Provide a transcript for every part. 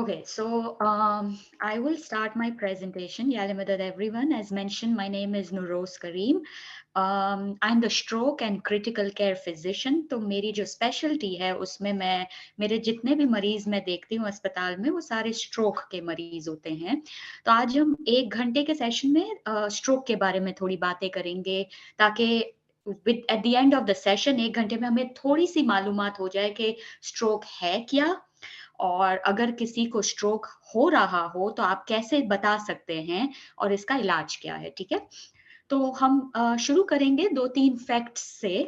Okay, so I will start my presentation. Yalimadad everyone. As mentioned, my name is Nuroz Kareem. I'm the stroke and critical care physician. तो मेरी जो specialty है उसमें मैं मेरे जितने भी मरीज मैं देखती हूँ अस्पताल में वो सारे stroke के मरीज होते हैं. तो आज हम 1 घंटे के सेशन में stroke के बारे में थोड़ी बातें करेंगे ताकि at the end of the session 1 घंटे में हमें थोड़ी सी मालूमात हो जाए कि stroke है क्या और अगर किसी को स्ट्रोक हो रहा हो तो आप कैसे बता सकते हैं और इसका इलाज क्या है, ठीक है? तो हम शुरू करेंगे 2-3 फैक्ट्स से।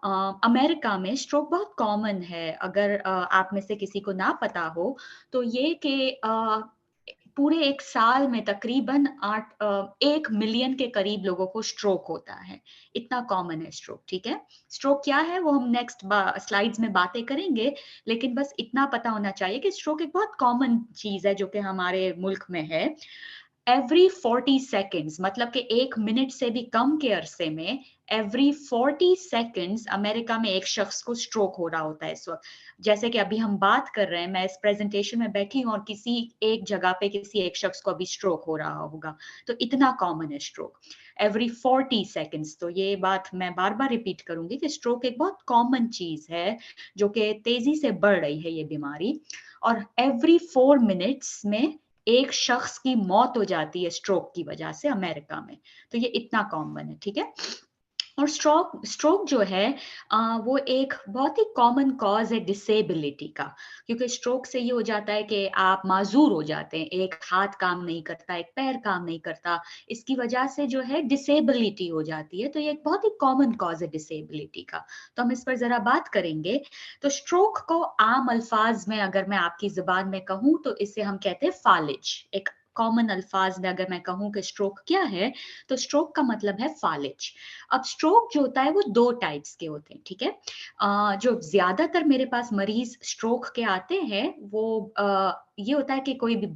अमेरिका में स्ट्रोक बहुत कॉमन है। अगर आप में से किसी को ना पता हो तो ये कि पूरे 1 साल में तकरीबन 1 मिलियन के करीब लोगों को स्ट्रोक होता है। इतना कॉमन है स्ट्रोक, ठीक है? स्ट्रोक क्या है वो हम नेक्स्ट स्लाइड्स में बातें करेंगे, लेकिन बस इतना पता होना चाहिए कि स्ट्रोक एक बहुत कॉमन चीज़ है जो कि हमारे मुल्क में है। एवरी 40 सेकंड्स मतलब कि 1 मिनट से भी कम के अरसे में एवरी 40 सेकंड्स अमेरिका में एक शख्स को स्ट्रोक हो रहा होता है इस वक्त। जैसे कि अभी हम बात कर रहे हैं, मैं इस प्रेजेंटेशन में बैठी हूँ और किसी एक जगह पे किसी एक शख्स को अभी स्ट्रोक हो रहा होगा, तो इतना कॉमन है स्ट्रोक एवरी 40 सेकंड्स। तो ये बात मैं बार बार रिपीट करूंगी कि स्ट्रोक एक बहुत कॉमन चीज है जो कि तेजी से बढ़ रही है ये बीमारी, और एवरी 4 मिनट्स में एक शख्स की मौत हो जाती है स्ट्रोक की वजह से अमेरिका में। तो ये इतना कॉमन है, ठीक है? और स्ट्रोक स्ट्रोक जो है वो एक बहुत ही कॉमन कॉज है डिसेबिलिटी का, क्योंकि स्ट्रोक से ये हो जाता है कि आप माजूर हो जाते हैं, एक हाथ काम नहीं करता, एक पैर काम नहीं करता, इसकी वजह से जो है डिसेबिलिटी हो जाती है। तो ये एक बहुत ही कॉमन कॉज है डिसेबिलिटी का, तो हम इस पर जरा बात करेंगे। तो स्ट्रोक को आम अल्फाज में अगर मैं आपकी जुबान में कहूँ तो इसे हम कहते हैं फालिज। एक कॉमन अल्फाज में अगर मैं कहूँ कि स्ट्रोक क्या है, तो स्ट्रोक का मतलब है फालिज। अब स्ट्रोक जो होता है वो 2 टाइप्स के होते हैं, ठीक है? जो ज्यादातर मेरे पास मरीज स्ट्रोक के आते हैं वो ये होता है कि कोई भी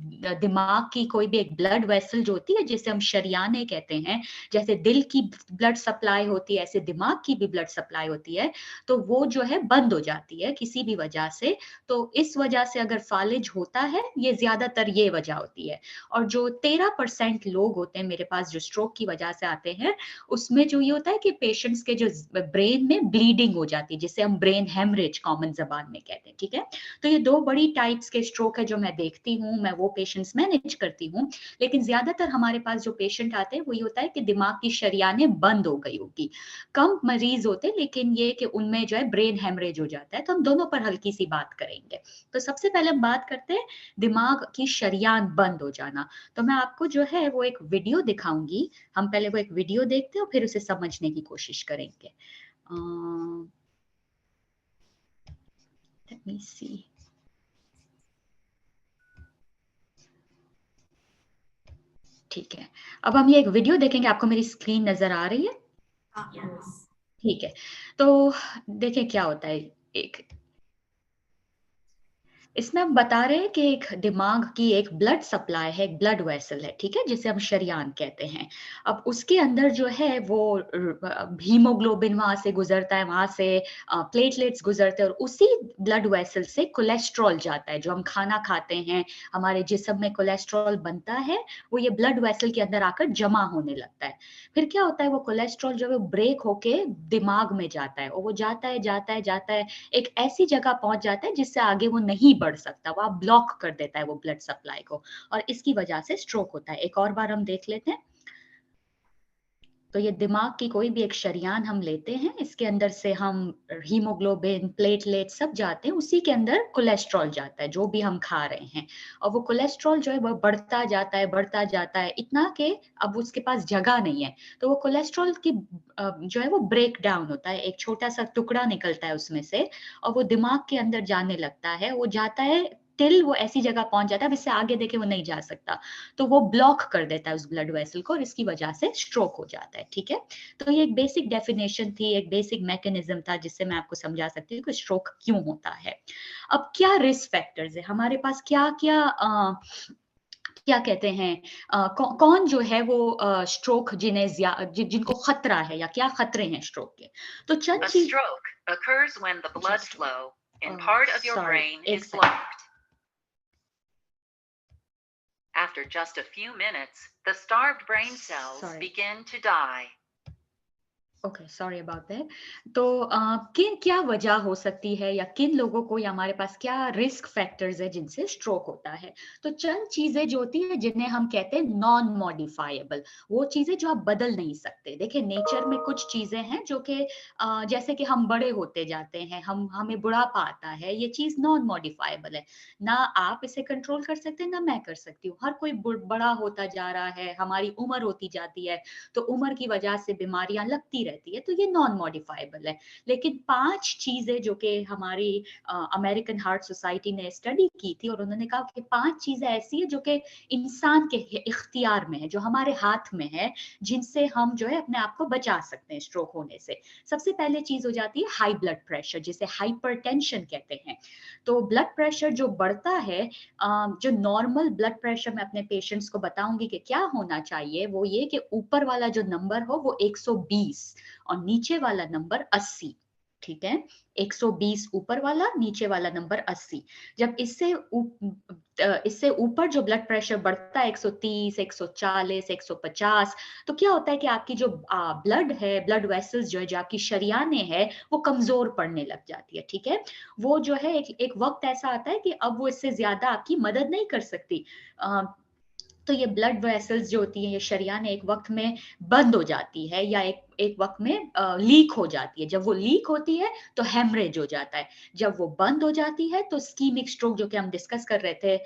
दिमाग की कोई भी एक ब्लड वेसल जो होती है जिसे हम शरियाने कहते हैं, जैसे दिल की ब्लड सप्लाई होती है ऐसे दिमाग की भी ब्लड सप्लाई होती है, तो वो जो है बंद हो जाती है किसी भी वजह से। तो इस वजह से अगर फालिज होता है, ये ज्यादातर ये वजह होती है। और जो 13% लोग होते हैं मेरे पास जो स्ट्रोक की वजह से आते हैं, उसमें जो ये होता है कि पेशेंट्स के जो ब्रेन में ब्लीडिंग हो जाती है जिसे हम ब्रेन हेमरेज कॉमन जबान में कहते हैं, ठीक है? तो ये 2 बड़ी टाइप्स के स्ट्रोक है जो मैं देखती हूँ, मैं वो पेशेंट्स मैनेज करती हूँ। लेकिन ज्यादातर हमारे पास जो पेशेंट आते हैं वो ये होता है कि दिमाग की शरियानें बंद हो गई होगी। कम मरीज होते हैं लेकिन ये कि उनमें जो है ब्रेन हेमरेज हो जाता है। तो हम दोनों पर हल्की सी बात करेंगे। तो सबसे पहले हम बात करते हैं दिमाग की शरियान बंद हो जाना। तो मैं आपको जो है वो एक वीडियो दिखाऊंगी। हम पहले वो एक वीडियो देखते हैं और फिर उसे समझने की कोशिश करेंगे। Let me see. ठीक है, अब हम ये एक वीडियो देखेंगे। आपको मेरी स्क्रीन नजर आ रही है? Yes. ठीक है, तो देखिए क्या होता है। एक इसमें हम बता रहे हैं कि एक दिमाग की एक ब्लड सप्लाई है, एक ब्लड वेसल है, ठीक है, जिसे हम शरियान कहते हैं। अब उसके अंदर जो है वो हीमोग्लोबिन वहां से गुजरता है, वहां से प्लेटलेट्स गुजरते हैं और उसी ब्लड वेसल से कोलेस्ट्रॉल जाता है। जो हम खाना खाते हैं, हमारे जिस्म में कोलेस्ट्रॉल बनता है, वो ये ब्लड वेसल के अंदर आकर जमा होने लगता है। फिर क्या होता है, वो कोलेस्ट्रॉल जो है ब्रेक होके दिमाग में जाता है और वो जाता है जाता है जाता है, एक ऐसी जगह पहुंच जाता है जिससे आगे वो नहीं बढ़ सकता, वो ब्लॉक कर देता है वो ब्लड सप्लाई को, और इसकी वजह से स्ट्रोक होता है। एक और बार हम देख लेते हैं। तो ये दिमाग की कोई भी एक शरियान हम लेते हैं, इसके अंदर से हम हीमोग्लोबिन प्लेटलेट सब जाते हैं, उसी के अंदर कोलेस्ट्रॉल जाता है जो भी हम खा रहे हैं, और वो कोलेस्ट्रॉल जो है वो बढ़ता जाता है इतना कि अब उसके पास जगह नहीं है। तो वो कोलेस्ट्रॉल की जो है वो ब्रेक डाउन होता है, एक छोटा सा टुकड़ा निकलता है उसमें से और वो दिमाग के अंदर जाने लगता है। वो जाता है टिल वो ऐसी जगह पहुंच जाता है अब इससे आगे देखे वो नहीं जा सकता, तो वो ब्लॉक कर देता है उस ब्लड वेसल को और इसकी वजह से स्ट्रोक हो जाता है, ठीक है? तो ये एक बेसिक डेफिनेशन थी, एक बेसिक मैकेनिज्म था जिससे मैं आपको समझा सकती हूँ कि स्ट्रोक क्यों होता है। अब क्या रिस्क फैक्टर्स है हमारे पास, क्या क्या क्या कहते हैं कौन जो है वो स्ट्रोक जिनको खतरा है या क्या खतरे हैं स्ट्रोक के, तो चंद A stroke occurs when the blood flow in part of your sorry brain एक is second, blocked. After just a few minutes, the starved brain cells Sorry. begin to die. Okay, sorry about that. तो किन क्या वजह हो सकती है या किन लोगों को या हमारे पास क्या रिस्क फैक्टर्स है जिनसे स्ट्रोक होता है? तो चंद चीजें जो होती है जिन्हें हम कहते हैं नॉन मॉडिफाइबल, वो चीजें जो आप बदल नहीं सकते। देखिए नेचर में कुछ चीजें हैं जो कि जैसे कि हम बड़े होते जाते हैं, हम हमें बुढ़ापा आता है, ये चीज नॉन मॉडिफाइबल है। ना आप इसे कंट्रोल कर सकते हैं ना मैं कर सकती हूँ। हर कोई बड़ा होता जा रहा है, हमारी उम्र होती जाती है, तो उम्र की वजह से बीमारियां लगती रहती है, तो ये नॉन मॉडिफाइबल है। लेकिन 5 चीजें जो कि हमारी अमेरिकन हार्ट सोसाइटी ने स्टडी की थी और उन्होंने कहा कि 5 चीजें ऐसी है जो कि इंसान के इख्तियार में है, जो हमारे हाथ में है, जिनसे हम जो है अपने आप को बचा सकते हैं स्ट्रोक होने से। सबसे पहले चीज हो जाती है हाई ब्लड प्रेशर, जिसे हाइपरटेंशन कहते हैं। तो ब्लड प्रेशर जो बढ़ता है, जो नॉर्मल ब्लड प्रेशर मैं अपने पेशेंट्स को बताऊंगी कि क्या होना चाहिए, वो ये कि ऊपर वाला जो नंबर हो वो 120 और नीचे वाला नंबर 80। ठीक है, 120 ऊपर वाला, नीचे वाला नंबर 80। जब इससे ऊपर जो ब्लड प्रेशर बढ़ता है 130, 140, 150, तो क्या होता है कि आपकी जो ब्लड है, ब्लड वेसल्स जो है, जो आपकी शरियानें हैं, वो कमजोर पड़ने लग जाती है। ठीक है, वो जो है एक वक्त ऐसा आता है कि अब वो इससे ज्यादा आपकी मदद नहीं कर सकती। तो ये ब्लड वेसल्स जो होती है, ये शरियान एक वक्त में बंद हो जाती है या एक वक्त में लीक हो जाती है। जब वो लीक होती है तो हेमरेज हो जाता है। जब वो बंद हो जाती है तो स्कीमिक स्ट्रोक, जो कि हम डिस्कस कर रहे थे,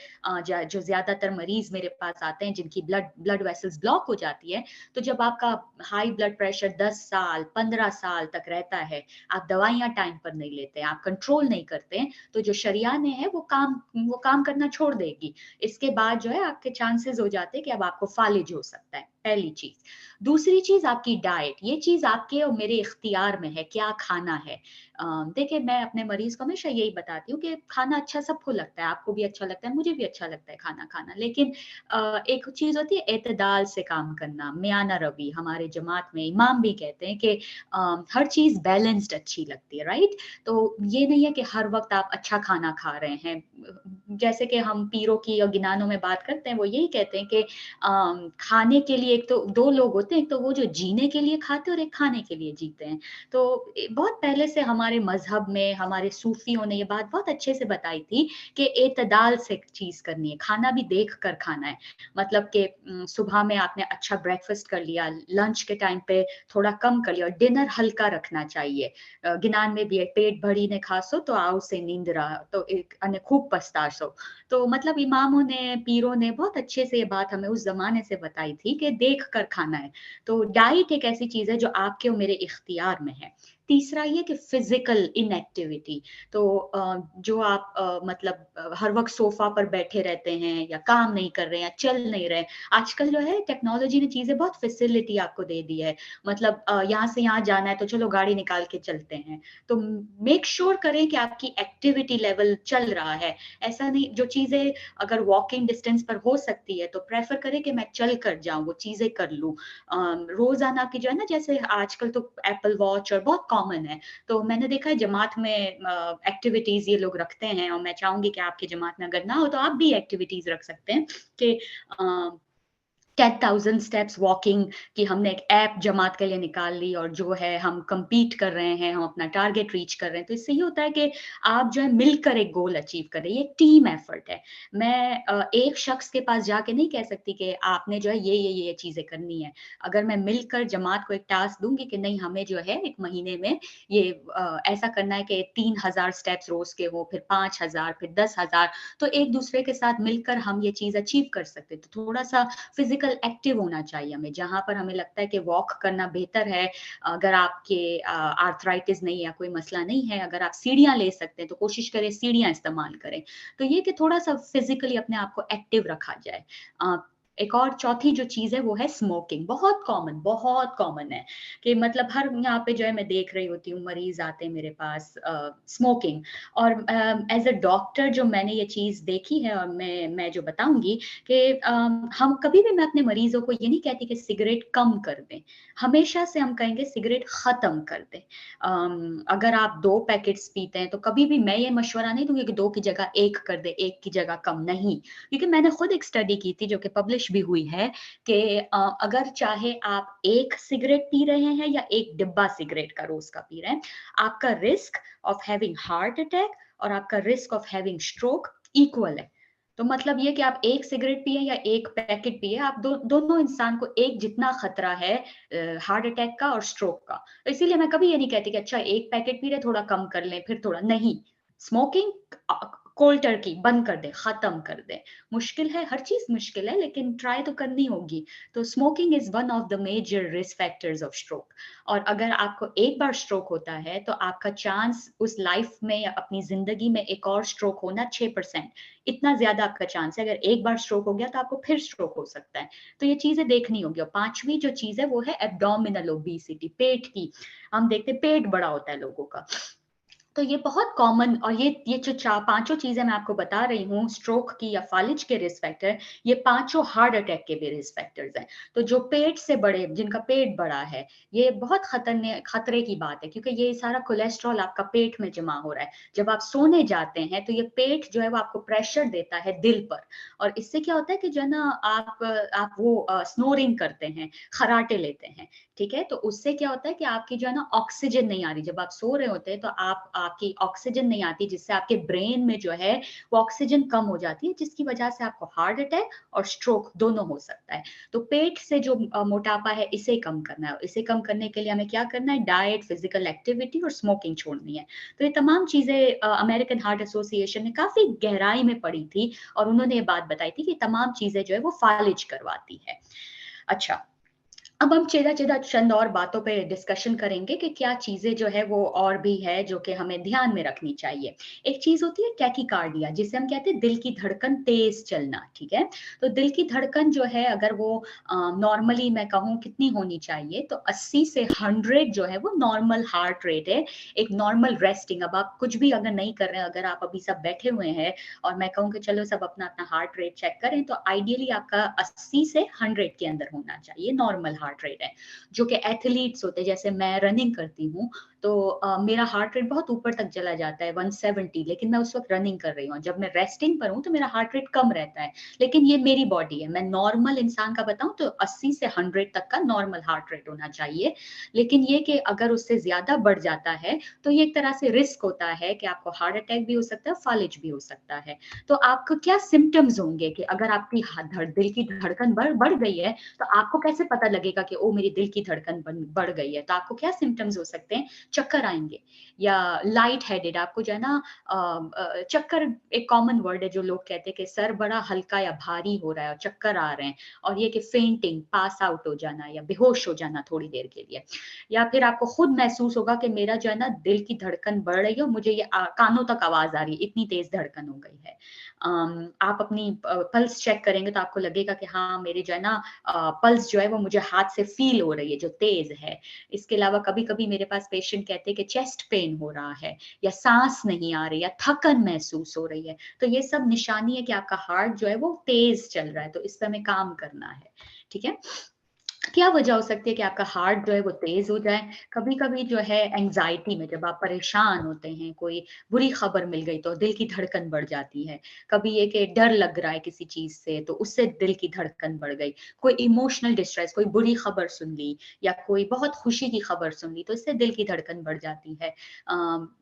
जो ज्यादातर मरीज मेरे पास आते हैं जिनकी ब्लड वेसल्स ब्लॉक हो जाती है। तो जब आपका हाई ब्लड प्रेशर 10 साल 15 साल तक रहता है, आप दवाइयां टाइम पर नहीं लेते हैं, आप कंट्रोल नहीं करते हैं, तो जो शरियाने हैं वो काम करना छोड़ देगी। इसके बाद जो है आपके चांसेस हो जाते हैं कि अब आपको फालिज हो सकता है, पहली चीज। दूसरी चीज आपकी डाइट, ये चीज आपके और मेरे इख्तियार में है, क्या खाना है। देखिए मैं अपने मरीज को हमेशा यही बताती हूँ कि खाना अच्छा सबको लगता है, आपको भी अच्छा लगता है, मुझे भी अच्छा लगता है खाना खाना, लेकिन एक चीज होती है एतदाल से काम करना। मियाना रवि हमारे जमात में इमाम भी कहते हैं कि हर चीज बैलेंस्ड अच्छी लगती है, राइट। तो ये नहीं है कि हर वक्त आप अच्छा खाना खा रहे हैं। जैसे कि हम पीरों की और गिनानों में बात करते हैं, वो यही कहते हैं कि खाने के लिए एक तो दो लोग होते हैं, एक तो वो जो जीने के लिए खाते हैं और एक खाने के लिए जीते हैं। तो बहुत पहले से हमारे मजहब में हमारे सूफियों ने ये बात बहुत अच्छे से बताई थी कि एतदाल से चीज करनी है, खाना भी देख कर खाना है। मतलब कि सुबह में आपने अच्छा ब्रेकफास्ट कर लिया, लंच के टाइम पे थोड़ा कम कर लिया और डिनर हल्का रखना चाहिए। गिनान में भी है, पेट भरी ने खासो तो आओ से नींद रहा, तो एक अने खूब पछतासो। तो मतलब इमामों ने, पीरों ने बहुत अच्छे से ये बात हमें उस जमाने से बताई थी कि देख कर खाना है। तो डाइट एक ऐसी चीज है जो आपके और मेरे इख्तियार में है। तीसरा ये कि फिजिकल इनएक्टिविटी। तो जो आप मतलब हर वक्त सोफा पर बैठे रहते हैं या काम नहीं कर रहे हैं या चल नहीं रहे। आजकल जो है टेक्नोलॉजी ने चीजें बहुत फैसिलिटी आपको दे दी है। मतलब यहाँ से यहाँ जाना है तो चलो गाड़ी निकाल के चलते हैं। तो मेक श्योर करें कि आपकी एक्टिविटी लेवल चल रहा है। ऐसा नहीं, जो चीजें अगर वॉकिंग डिस्टेंस पर हो सकती है तो प्रेफर करें कि मैं चल कर जाऊं, वो चीजें कर लूं। रोजाना की जो है ना, जैसे आजकल तो एप्पल वॉच और बहुत कॉमन है, तो मैंने देखा है जमात में एक्टिविटीज ये लोग रखते हैं, और मैं चाहूंगी कि आपकी जमात में अगर ना हो तो आप भी एक्टिविटीज रख सकते हैं कि 10,000 स्टेप्स वॉकिंग की हमने एक ऐप जमात के लिए निकाल ली, और जो है हम compete कर रहे हैं, हम अपना टारगेट रीच कर रहे हैं। तो इससे ये होता है कि आप जो है मिलकर एक गोल अचीव कर रहे हैं, ये टीम एफर्ट है। मैं एक शख्स के पास जाके नहीं कह सकती कि आपने जो है ये चीजें करनी है। अगर मैं मिलकर जमात को एक टास्क दूंगी कि नहीं, हमें जो है एक महीने में ये ऐसा करना है कि 3,000 स्टेप्स रोज के हो, फिर 5,000, फिर 10,000, तो एक दूसरे के साथ मिलकर हम ये चीज अचीव कर सकते हैं। तो थोड़ा सा फिजिकल एक्टिव होना चाहिए हमें, जहां पर हमें लगता है कि वॉक करना बेहतर है। अगर आपके आर्थराइटिस नहीं या कोई मसला नहीं है, अगर आप सीढ़ियां ले सकते हैं तो कोशिश करें सीढ़ियां इस्तेमाल करें। तो ये कि थोड़ा सा फिजिकली अपने आप को एक्टिव रखा जाए। एक और चौथी जो चीज़ है वो है स्मोकिंग। बहुत कॉमन है कि मतलब हर यहाँ पे जो है मैं देख रही होती हूँ मरीज़ आते हैं मेरे पास स्मोकिंग। और एज़ अ डॉक्टर जो मैंने ये चीज़ देखी है और मैं जो बताऊँगी कि हम कभी भी मैं अपने मरीज़ों को ये नहीं कहती कि सिगरेट कम कर दें। हमेशा से हम कहेंगे सिगरेट ख़त्म कर दें। अगर आप 2 पैकेट्स पीते हैं तो कभी भी मैं ये मशवरा नहीं दूँगी कि 2 की जगह 1 कर दें, 1 की जगह कम, नहीं। क्योंकि मैंने खुद एक स्टडी की थी जो कि पब्लिश भी हुई है कि अगर चाहे आप 1 सिगरेट पी रहे हैं या 1 डिब्बा सिगरेट का रोज़ का पी रहे हैं, आपका risk of having heart attack और आपका risk of having stroke equal है। तो मतलब ये कि आप 1 सिगरेट पिए या 1 पैकेट पिए, आप दोनों इंसान को एक जितना खतरा है हार्ट अटैक का और स्ट्रोक का। तो इसीलिए मैं कभी ये नहीं कहती कि अच्छा 1 पैकेट पी रहे थोड़ा कम कर लें, फिर थोड़ा नहीं। स्मोकिंग कोल्ड टर्की बंद कर दें, खत्म कर दें। मुश्किल है, हर चीज़ मुश्किल है लेकिन ट्राई तो करनी होगी। तो smoking is one of the major risk factors of stroke. और अगर आपको एक बार स्ट्रोक होता है तो आपका चांस उस लाइफ में या अपनी ज़िंदगी में एक और स्ट्रोक होना 6%। इतना ज़्यादा आपका चांस है। अगर एक बार स्ट्रोक हो गया तो आपको फिर स्ट्रोक हो सकता है। तो ये चीज़ें देखनी होगी। और 5वीं जो चीज़ है वो है एब्डोमिनल ओबेसिटी, पेट की। हम देखते हैं पेट बड़ा होता है लोगों का। तो ये बहुत कॉमन और ये जो चा पाँचों चीज़ें मैं आपको बता रही हूँ, स्ट्रोक की या फ़ालिज के रिस्क फैक्टर, ये पाँचों हार्ट अटैक के भी रिस्क फैक्टर्स हैं। तो जो पेट से बड़े जिनका पेट बड़ा है, ये बहुत खतरे की बात है क्योंकि ये सारा कोलेस्ट्रॉल आपका पेट में जमा हो रहा है। जब आप सोने जाते हैं, तो ये पेट जो है वो आपको प्रेशर देता है दिल पर और इससे क्या होता है कि जो है ना आप वो स्नोरिंग करते हैं, खर्राटे लेते हैं, ठीक है? तो उससे क्या होता है कि आपकी जो है ना ऑक्सीजन नहीं आ रही। जब आप सो रहे होते हैं तो आपकी ऑक्सीजन नहीं आती जिससे आपके ब्रेन में जो है वो ऑक्सीजन कम हो जाती है जिसकी वजह से आपको हार्ट अटैक और स्ट्रोक दोनों हो सकता है। तो पेट से जो मोटापा है इसे कम करना है। इसे कम करने के लिए हमें क्या करना है? डाइट, फिजिकल एक्टिविटी और स्मोकिंग छोड़नी है। तो ये तमाम चीज़ें अमेरिकन हार्ट एसोसिएशन ने काफ़ी गहराई में पढ़ी थी और उन्होंने ये बात बताई थी कि तमाम चीज़ें जो है वो फ़ालिज करवाती है। अच्छा, अब हम सीधा-सीधा चंद और बातों पे डिस्कशन करेंगे कि क्या चीज़ें जो है वो और भी है जो कि हमें ध्यान में रखनी चाहिए। एक चीज़ होती है टैकीकार्डिया जिसे हम कहते हैं दिल की धड़कन तेज़ चलना, ठीक है? तो दिल की धड़कन जो है अगर वो नॉर्मली मैं कहूँ कितनी होनी चाहिए तो 80 से 100 जो है वो नॉर्मल हार्ट रेट है, एक नॉर्मल रेस्टिंग। अब आप कुछ भी अगर नहीं कर रहे हैं, अगर आप अभी सब बैठे हुए हैं और मैं कहूँ कि चलो सब अपना-अपना हार्ट रेट चेक करें तो आइडियली आपका 80 से 100 के अंदर होना चाहिए, नॉर्मल हार्ट रेट है। जो कि एथलीट्स होते हैं, जैसे मैं रनिंग करती हूँ, तो मेरा हार्ट रेट बहुत ऊपर तक चला जाता है 170 लेकिन मैं उस वक़्त रनिंग कर रही हूँ। जब मैं रेस्टिंग पर हूँ तो मेरा हार्ट रेट कम रहता है। लेकिन ये मेरी बॉडी है, मैं नॉर्मल इंसान का बताऊँ तो 80 से 100 तक का नॉर्मल हार्ट रेट होना चाहिए। लेकिन ये कि अगर उससे ज़्यादा बढ़ जाता है, तो ये एक तरह से रिस्क होता है कि आपको हार्ट अटैक भी हो सकता है, फ़ालिज भी हो सकता है। तो आपको क्या सिम्पटम्स होंगे कि अगर आपकी दिल की धड़कन बढ़ गई है, तो आपको कैसे पता लगेगा कि ओ मेरी दिल की धड़कन बढ़ गई है? तो आपको क्या सिम्पटम्स हो सकते हैं? चक्कर आएँगे या लाइट हेडेड आपको जो है ना चक्कर एक कॉमन वर्ड है जो लोग कहते हैं कि सर बड़ा हल्का या भारी हो रहा है और चक्कर आ रहे हैं और ये कि फेंटिंग, पास आउट हो जाना या बेहोश हो जाना थोड़ी देर के लिए। या फिर आपको खुद महसूस होगा कि मेरा जो है ना दिल की धड़कन बढ़ रही है और मुझे ये कानों तक आवाज़ आ रही है, इतनी तेज़ धड़कन हो गई है। आप अपनी पल्स चेक करेंगे तो आपको लगेगा कि हाँ, मेरी जो है ना पल्स जो है वो मुझे हाथ से फ़ील हो रही है जो तेज़ है। इसके अलावा कभी-कभी मेरे पास पेशेंट कहते हैं कि चेस्ट पेन हो रहा है या साँस नहीं आ रही या थकन महसूस हो रही है। तो ये सब निशानी है कि आपका हार्ट जो है वो तेज़ चल रहा है, तो इस पे हमें काम करना है। ठीक है? क्या वजह हो सकती है कि आपका हार्ट जो है वो तेज़ हो जाए? कभी-कभी जो है एंग्ज़ायटी में जब आप परेशान होते हैं, कोई बुरी खबर मिल गई तो दिल की धड़कन बढ़ जाती है। कभी ये कि डर लग रहा है किसी चीज़ से तो उससे दिल की धड़कन बढ़ गई। कोई इमोशनल डिस्ट्रेस, कोई बुरी खबर सुन ली या कोई बहुत खुशी की खबर सुन ली तो इससे दिल की धड़कन बढ़ जाती है।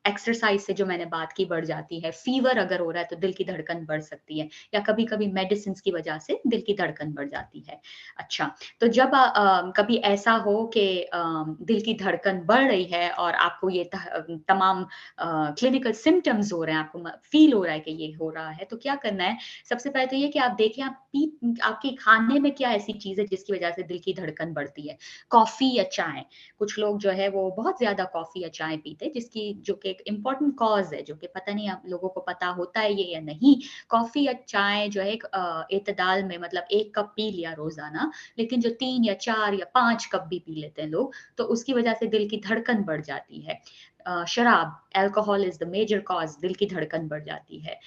एक्सरसाइज़ से जो मैंने बात की बढ़ जाती है। फ़ीवर अगर हो रहा है तो दिल की धड़कन बढ़ सकती है या कभी-कभी मेडिसिन्स की वजह से दिल की धड़कन बढ़ जाती है। अच्छा, तो जब कभी ऐसा हो कि दिल की धड़कन बढ़ रही है और आपको ये तमाम क्लिनिकल सिम्पटम्स हो रहे हैं, आपको फील हो रहा है कि ये हो रहा है, तो क्या करना है? सबसे पहले तो ये कि आप देखें आपके खाने में क्या ऐसी चीज़ है जिसकी वज़ह से दिल की धड़कन बढ़ती है? कॉफ़ी या चाय? कुछ लोग जो है वो बहुत ज़्यादा कॉफ़ी या चाय पीते हैं जिसकी जो कि एक इम्पोर्टेंट कॉज़ है, जो कि पता नहीं आप लोगों को पता होता है ये या नहीं। कॉफ़ी या चाय जो है एक एतदाल में मतलब 1 कप पी लिया रोज़ाना, लेकिन जो 3 या 4 या 5 कप भी पी लेते हैं लोग, तो उसकी वजह से दिल की धड़कन बढ़ जाती है। शराब, alcohol is the major cause, दिल की धड़कन बढ़ जाती है।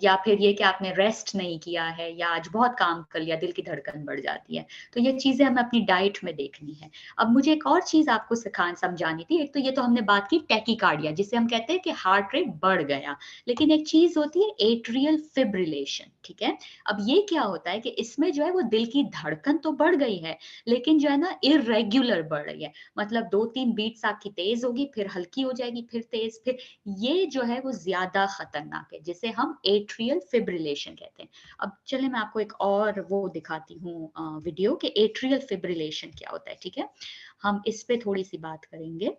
या फिर ये कि आपने रेस्ट नहीं किया है या आज बहुत काम कर लिया, दिल की धड़कन बढ़ जाती है। तो ये चीज़ें हमें अपनी डाइट में देखनी है। अब मुझे एक और चीज़ आपको समझानी थी। एक तो ये तो हमने बात की टैकीकार्डिया, जिसे हम कहते हैं कि हार्ट रेट बढ़ गया। लेकिन एक चीज़ होती है एट्रियल फिब्रिलेशन, ठीक है? अब ये क्या होता है कि इसमें जो है वो दिल की धड़कन तो बढ़ गई है, लेकिन जो है ना इर्रेगुलर बढ़ रही है। मतलब 2-3 बीट्स आपकी तेज़ होगी, फिर हल्की हो जाएगी, फिर तेज़, फिर ये जो है वो ज़्यादा खतरनाक है, जिसे हम एट्रियल फिब्रिलेशन कहते हैं। अब चलिए मैं आपको एक और वो दिखाती हूँ वीडियो कि एट्रियल फिब्रिलेशन क्या होता है, ठीक है? हम इस पे थोड़ी-सी बात करेंगे।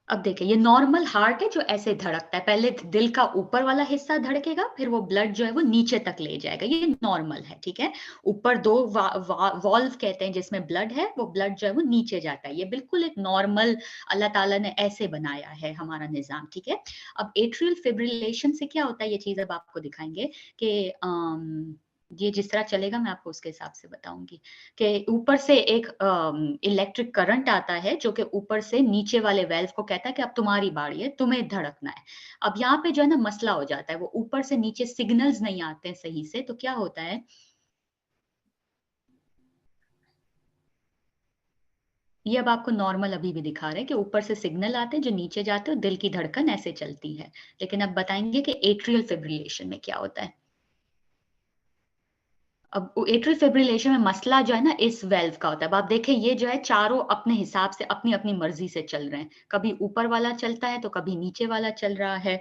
अब देखिए ये नॉर्मल हार्ट है जो ऐसे धड़कता है। पहले दिल का ऊपर वाला हिस्सा धड़केगा, फिर वो ब्लड जो है वो नीचे तक ले जाएगा। ये नॉर्मल है, ठीक है? ऊपर 2 वाल्व कहते हैं जिसमें ब्लड है, वो ब्लड जो है वो नीचे जाता है। ये बिल्कुल एक नॉर्मल अल्लाह ताला ने ऐसे बनाया है हमारा निज़ाम, ठीक है? अब एट्रियल फिब्रिलेशन से क्या होता है ये चीज़ अब आपको दिखाएँगे कि ये जिस तरह चलेगा मैं आपको उसके हिसाब से बताऊँगी। कि ऊपर से एक इलेक्ट्रिक करंट आता है जो कि ऊपर से नीचे वाले वाल्व को कहता है कि अब तुम्हारी बारी है, तुम्हें धड़कना है। अब यहाँ पे जो है ना मसला हो जाता है, वो ऊपर से नीचे सिग्नल्स नहीं आते हैं सही से, तो क्या होता है ये अब आपको नॉर्मल अभी भी दिखा रहे हैं कि ऊपर से सिग्नल आते हैं जो नीचे जाते हैं और दिल की धड़कन ऐसे चलती है। लेकिन अब बताएँगे कि एट्रियल फिब्रिलेशन में क्या होता है। अब एट्रियल फिब्रिलेशन में मसला जो है ना इस वाल्व का होता है। अब आप देखें ये जो है चारों अपने हिसाब से अपनी-अपनी मर्ज़ी से चल रहे हैं। कभी ऊपर वाला चलता है तो कभी नीचे वाला चल रहा है।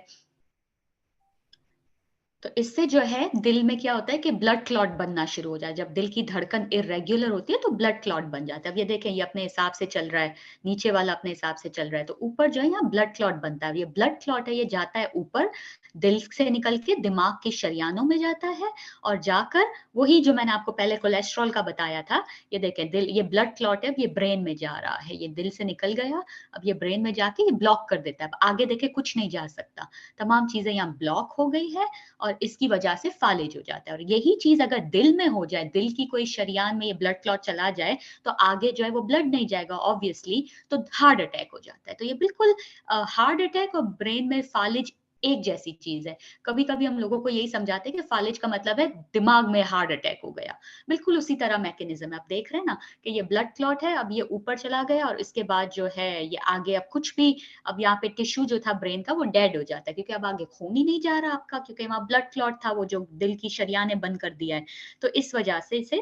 तो इससे जो है दिल में क्या होता है कि ब्लड क्लॉट बनना शुरू हो जाए। जब दिल की धड़कन इर्रेगुलर होती है तो ब्लड क्लॉट बन जाता है। अब ये देखें ये अपने हिसाब से चल रहा है, नीचे वाला अपने हिसाब से चल रहा है। तो ऊपर जो है यहाँ ब्लड क्लॉट बनता है। ये ब्लड क्लॉट है ये जाता है ऊपर, दिल से निकल के दिमाग के शरियानों में जाता है और जाकर वही जो मैंने आपको पहले कोलेस्ट्रॉल का बताया था, ये देखें दिल ये ब्लड क्लॉट है अब ये ब्रेन में जा रहा है। ये दिल से निकल गया, अब ये ब्रेन में जाके ये ब्लॉक कर देता है। अब आगे देखें कुछ नहीं जा सकता। तमाम चीज़ें यहाँ ब्लॉक हो गई है और इसकी वजह से फालिज हो जाता है और यही चीज़ अगर दिल में हो जाए, दिल की कोई शरियान में ये ब्लड क्लॉट चला जाए, तो आगे जो है वो ब्लड नहीं जाएगा ऑब्वियसली, तो हार्ट अटैक हो जाता है। तो ये बिल्कुल हार्ट अटैक और ब्रेन में फालिज एक जैसी चीज़ है। कभी-कभी हम लोगों को यही समझाते हैं कि फालिज का मतलब है दिमाग में हार्ट अटैक हो गया। बिल्कुल उसी तरह मैकेनिज़्म है। आप देख रहे हैं ना कि ये ब्लड क्लॉट है, अब ये ऊपर चला गया और इसके बाद जो है ये आगे अब कुछ भी अब यहाँ पे टिश्यू जो था ब्रेन का वो डेड हो जाता है क्योंकि अब आगे खून ही नहीं जा रहा आपका क्योंकि वहाँ ब्लड क्लॉट था वो जो दिल की शरियानें बंद कर दिया है। तो इस वजह से इसे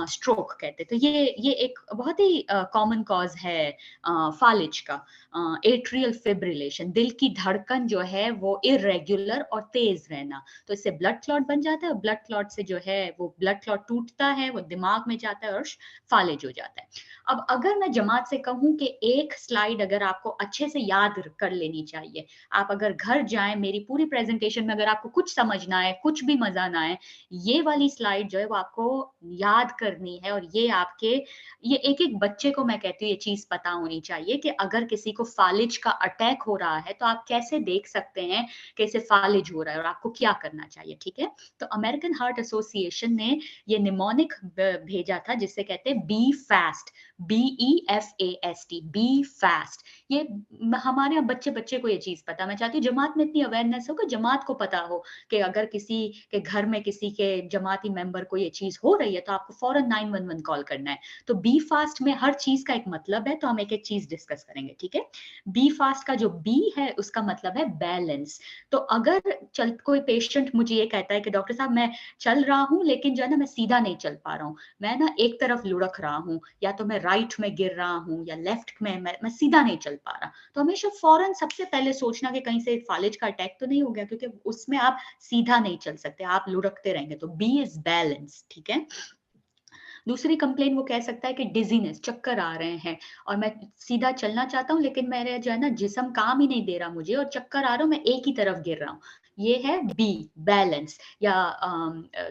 स्ट्रोक कहते हैं। तो ये एक बहुत ही कॉमन कॉज़ है फालिज का एट्रियल फिब्रिलेशन दिल की धड़कन जो है वो इर्रेगुलर और तेज़ रहना। तो इससे ब्लड क्लॉट बन जाता है और ब्लड क्लॉट से जो है वो ब्लड क्लॉट टूटता है, वो दिमाग में जाता है और फालिज हो जाता है। अब अगर मैं जमात से कहूँ कि एक स्लाइड अगर आपको अच्छे से याद कर लेनी चाहिए, आप अगर घर जाएँ मेरी पूरी प्रेज़ेंटेशन में अगर आपको कुछ समझना है, कुछ भी मज़ा ना आए, ये वाली स्लाइड जो है वो आपको याद करनी है और ये आपके ये एक-एक बच्चे को मैं कहती हूँ ये चीज़ पता होनी चाहिए कि अगर किसी को फालिज का अटैक हो रहा है, तो आप कैसे देख सकते हैं कि इसे फालिज हो रहा है और आपको क्या करना चाहिए, ठीक है? तो अमेरिकन हार्ट एसोसिएशन ने ये निमोनिक भेजा था जिसे कहते हैं be fast BEFAST be fast ये हमारे यहाँ बच्चे-बच्चे को ये चीज़ पता है। मैं चाहती हूँ जमात में इतनी अवेयरनेस हो कि जमात को पता हो कि अगर किसी के घर में किसी के जमाती मेंबर को ये चीज़ हो रही है, तो आपको फ़ौरन 911 कॉल करना है। तो बी फास्ट में हर चीज़ का एक मतलब है, तो हम एक-एक चीज़ डिस्कस करेंगे, ठीक है? बी फास्ट का जो बी है उसका मतलब है बैलेंस। बैलेंस। तो अगर कोई पेशेंट मुझे ये कहता है कि डॉक्टर साहब मैं चल रहा हूँ लेकिन जो है ना मैं सीधा नहीं चल पा रहा हूँ, मैं ना एक तरफ लुढ़क रहा हूँ, या तो मैं राइट में गिर रहा हूँ या लेफ्ट में, मैं सीधा नहीं चल पा रहा, तो हमेशा फौरन सबसे पहले सोचना कि कहीं से फालिज का अटैक तो नहीं हो गया, क्योंकि उसमें आप सीधा नहीं चल सकते, आप लुढ़कते रहेंगे। तो बी इज बैलेंस, ठीक है। दूसरी कंप्लेन वो कह सकता है कि डिजीनेस, चक्कर आ रहे हैं और मैं सीधा चलना चाहता हूँ लेकिन मेरे जो है ना जिस्म काम ही नहीं दे रहा मुझे और चक्कर आ रहा हूँ, मैं एक ही तरफ गिर रहा हूँ। ये है बी, बैलेंस। या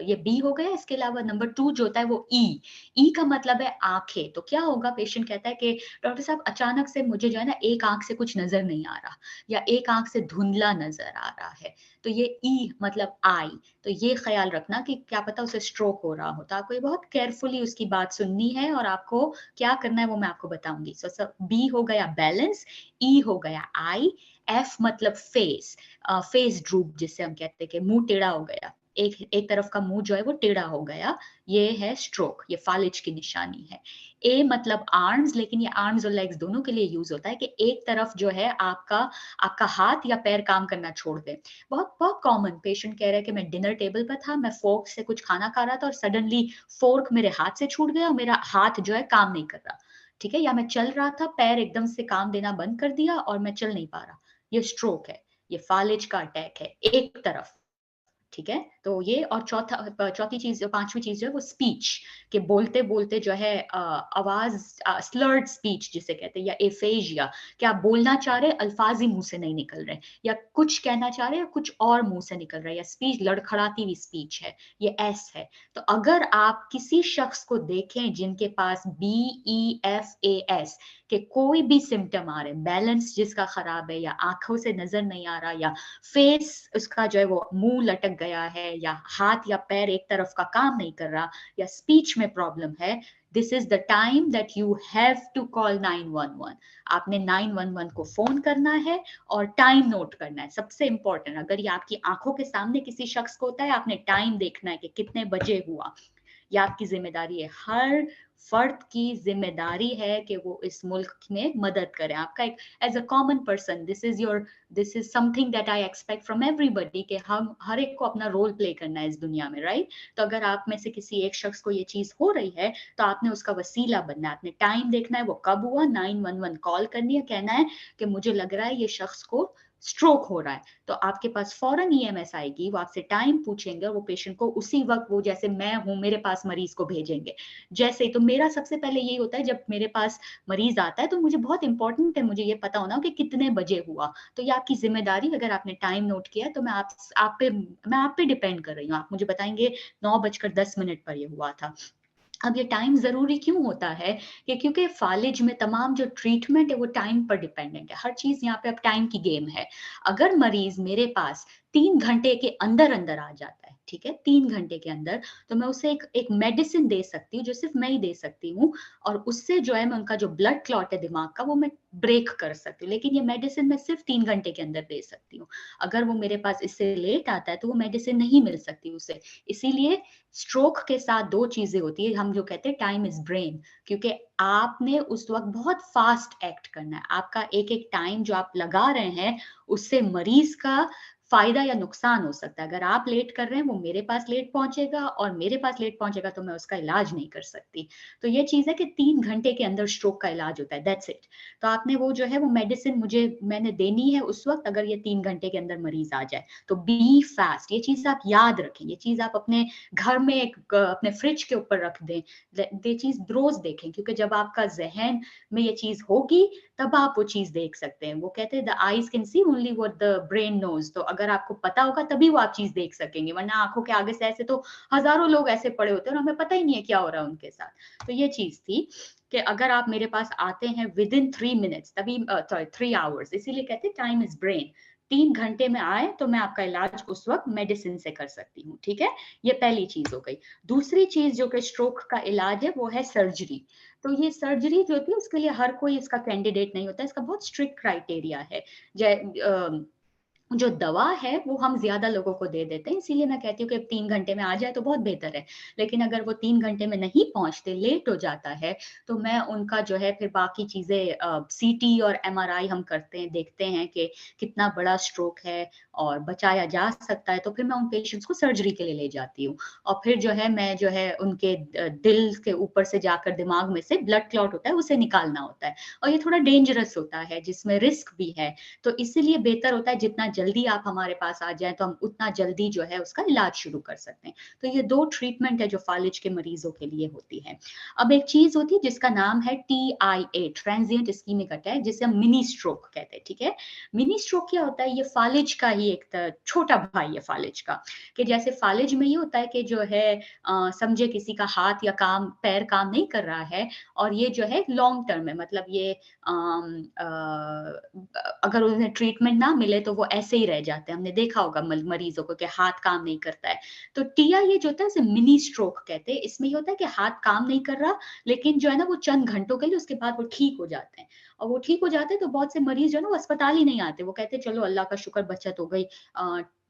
ये बी हो गया। इसके अलावा नंबर 2 जो होता है वो ई का मतलब है आंखें। तो क्या होगा, पेशेंट कहता है कि डॉक्टर साहब अचानक से मुझे जो है ना एक आंख से कुछ नजर नहीं आ रहा, या एक आंख से धुंधला नजर आ रहा है। तो ये ई मतलब आई। तो ये ख्याल रखना कि क्या पता उसे स्ट्रोक हो रहा हो, तो आपको ये बहुत केयरफुली उसकी बात सुननी है और आपको क्या करना है वो मैं आपको बताऊंगी। सो बी हो गया बैलेंस, ई हो गया आई, एफ मतलब फेस, फेस ड्रूप जिसे हम कहते हैं कि मुंह टेढ़ा हो गया, एक एक तरफ का मुंह जो है वो टेढ़ा हो गया, ये है स्ट्रोक, ये फालिज की निशानी है। ए मतलब आर्म्स, लेकिन ये आर्म्स और लेग्स दोनों के लिए यूज होता है कि एक तरफ जो है आपका आपका हाथ या पैर काम करना छोड़ दे। बहुत बहुत कॉमन, पेशेंट कह रहा है कि मैं डिनर टेबल पर था, मैं फोर्क से कुछ खाना खा रहा था और सडनली फोर्क मेरे हाथ से छूट गया और मेरा हाथ जो है काम नहीं कर रहा, ठीक है। या मैं चल रहा था, पैर एकदम से काम देना बंद कर दिया और मैं चल नहीं पा रहा, ये स्ट्रोक है, ये फालिज का अटैक है एक तरफ, ठीक है। तो ये, और चौथी चीज, पांचवी चीज जो है वो स्पीच, के बोलते बोलते जो है आवाज, स्लर्ड स्पीच जिसे कहते हैं, या एफेजिया, कि आप बोलना चाह रहे अल्फाज ही मुंह से नहीं निकल रहे, या कुछ कहना चाह रहे हैं कुछ और मुंह से निकल रहा है, या स्पीच लड़खड़ाती हुई स्पीच है, ये एस है। तो अगर आप किसी शख्स को देखें जिनके पास BEFAS के कोई भी सिम्टम आ रहे, बैलेंस जिसका खराब है, या आंखों से नजर नहीं आ रहा, या फेस उसका जो है वो मुंह लटक गया है, या हाथ या पैर एक तरफ का काम नहीं कर रहा, या स्पीच में प्रॉब्लम है, this is the time that you have to call 911। आपने 911 को फोन करना है और टाइम नोट करना है, सबसे इंपॉर्टेंट। अगर ये आपकी आंखों के सामने किसी शख्स को होता है, आपने टाइम देखना है कि कितने बजे हुआ। ये आपकी जिम्मेदारी है, हर फर्द की जिम्मेदारी है कि वो इस मुल्क में मदद करे। आपका एक, as a common person, this is something that I expect from everybody, कि हम हर एक को अपना रोल प्ले करना है इस दुनिया में, राइट। तो अगर आप में से किसी एक शख्स को ये चीज हो रही है तो आपने उसका वसीला बनना है, आपने टाइम देखना है वो कब हुआ, 911 कॉल करनी है, कहना है कि मुझे लग रहा है ये शख्स को स्ट्रोक हो रहा है। तो आपके पास फौरन EMS आएगी, वो आपसे टाइम पूछेंगे, वो पेशेंट को उसी वक्त, वो जैसे मैं हूं मेरे पास मरीज को भेजेंगे जैसे ही। तो मेरा सबसे पहले यही होता है, जब मेरे पास मरीज आता है तो मुझे बहुत इंपॉर्टेंट है, मुझे ये पता होना कि कितने बजे हुआ। तो ये आपकी जिम्मेदारी, अगर आपने टाइम नोट किया तो मैं आप पे डिपेंड कर रही हूँ, आप मुझे बताएंगे 9:10 पर ये हुआ था। अब ये टाइम जरूरी क्यों होता है, कि क्योंकि फालिज में तमाम जो ट्रीटमेंट है वो टाइम पर डिपेंडेंट है, हर चीज यहाँ पे अब टाइम की गेम है। अगर मरीज मेरे पास 3 घंटे के अंदर अंदर आ जाता है, ठीक है, 3 घंटे के अंदर, तो मैं उसे एक मेडिसिन दे सकती हूँ जो सिर्फ मैं ही दे सकती हूँ, और उससे जो है मैं उनका जो ब्लड क्लॉट है दिमाग का, वो मैं ब्रेक कर सकती हूँ, लेकिन ये मेडिसिन मैं सिर्फ 3 घंटे के अंदर दे सकती हूँ। अगर वो मेरे पास इससे लेट आता है तो वो मेडिसिन नहीं मिल सकती उसे। इसीलिए स्ट्रोक के साथ दो चीजें होती है, हम जो कहते हैं टाइम इज ब्रेन, क्योंकि आपने उस वक्त बहुत फास्ट एक्ट करना है। आपका एक एक टाइम जो आप लगा रहे हैं उससे मरीज का फायदा या नुकसान हो सकता है। अगर आप लेट कर रहे हैं, वो मेरे पास लेट पहुंचेगा, और मेरे पास लेट पहुंचेगा तो मैं उसका इलाज नहीं कर सकती। तो ये चीज है कि 3 घंटे के अंदर स्ट्रोक का इलाज होता है, दैट्स इट। तो आपने वो जो है वो मेडिसिन मुझे मैंने देनी है उस वक्त, अगर ये 3 घंटे के अंदर मरीज आ जाए तो बी फास्ट। ये चीज आप याद रखें, ये चीज आप अपने घर में एक अपने फ्रिज के ऊपर रख दें, ये चीज रोज देखें, क्योंकि जब आपका जहन में ये चीज होगी तब आप वो चीज देख सकते हैं। वो कहते हैं the eyes can see only what the brain knows. तो अगर आपको पता होगा तभी वो आप चीज देख सकेंगे, वरना आंखों के आगे से ऐसे तो हजारों लोग ऐसे पड़े होते हैं और हमें पता ही नहीं है क्या हो रहा है उनके साथ। तो ये चीज थी कि अगर आप मेरे पास आते हैं विद इन 3 मिनट्स, तभी सॉरी 3 आवर्स, इसीलिए कहते हैं टाइम इज ब्रेन। 3 घंटे में आए तो मैं आपका इलाज उस वक्त मेडिसिन से कर सकती हूँ, ठीक है। ये पहली चीज हो गई। दूसरी चीज जो कि स्ट्रोक का इलाज है वो है सर्जरी। तो ये सर्जरी जो होती है उसके लिए हर कोई इसका कैंडिडेट नहीं होता, इसका बहुत स्ट्रिक्ट क्राइटेरिया है। जो दवा है वो हम ज़्यादा लोगों को दे देते हैं, इसीलिए मैं कहती हूँ कि 3 घंटे में आ जाए तो बहुत बेहतर है। लेकिन अगर वो 3 घंटे में नहीं पहुँचते, लेट हो जाता है, तो मैं उनका जो है फिर बाकी चीज़ें सीटी और एमआरआई हम करते हैं, देखते हैं कि कितना बड़ा स्ट्रोक है और बचाया जा सकता है, तो फिर मैं उन पेशेंट्स को सर्जरी के लिए ले जाती हूँ। और फिर जो है मैं जो है उनके दिल के ऊपर से जाकर दिमाग में से ब्लड क्लॉट होता है, उसे निकालना होता है और ये थोड़ा डेंजरस होता है, जिसमें रिस्क भी है। तो इसीलिए बेहतर होता है जितना जल्दी आप हमारे पास आ जाएँ तो हम उतना जल्दी जो है उसका इलाज शुरू कर सकते हैं। तो ये 2 ट्रीटमेंट है जो फ़ालिज के मरीज़ों के लिए होती है। अब एक चीज़ होती है जिसका नाम है टीआईए, ट्रांजिएंट इस्कीमिक अटैक, जिसे हम मिनी स्ट्रोक कहते हैं, ठीक है? मिनी स्ट्रोक क्या होता है? ये फ़ालिज का ही एक छोटा भाई है फ़ालिज का, कि जैसे फ़ालिज में ये होता है कि जो है समझे किसी का हाथ या पैर काम नहीं कर रहा है और ये जो है लॉन्ग टर्म है, मतलब ये अगर उन्हें ट्रीटमेंट ना मिले तो वो ऐसे ही रह जाते हैं। हमने देखा होगा मरीज़ों को कि हाथ काम नहीं करता है। तो टिया ये जो होता है उसे मिनी स्ट्रोक कहते हैं। इसमें ये होता है कि हाथ काम नहीं कर रहा, लेकिन जो है ना वो चंद घंटों के लिए, उसके बाद वो ठीक हो जाते हैं। और वो ठीक हो जाते हैं तो बहुत से मरीज़ जो है ना वो अस्पताल ही नहीं आते। वो कहते हैं चलो अल्लाह का शुक्र बचत हो गई,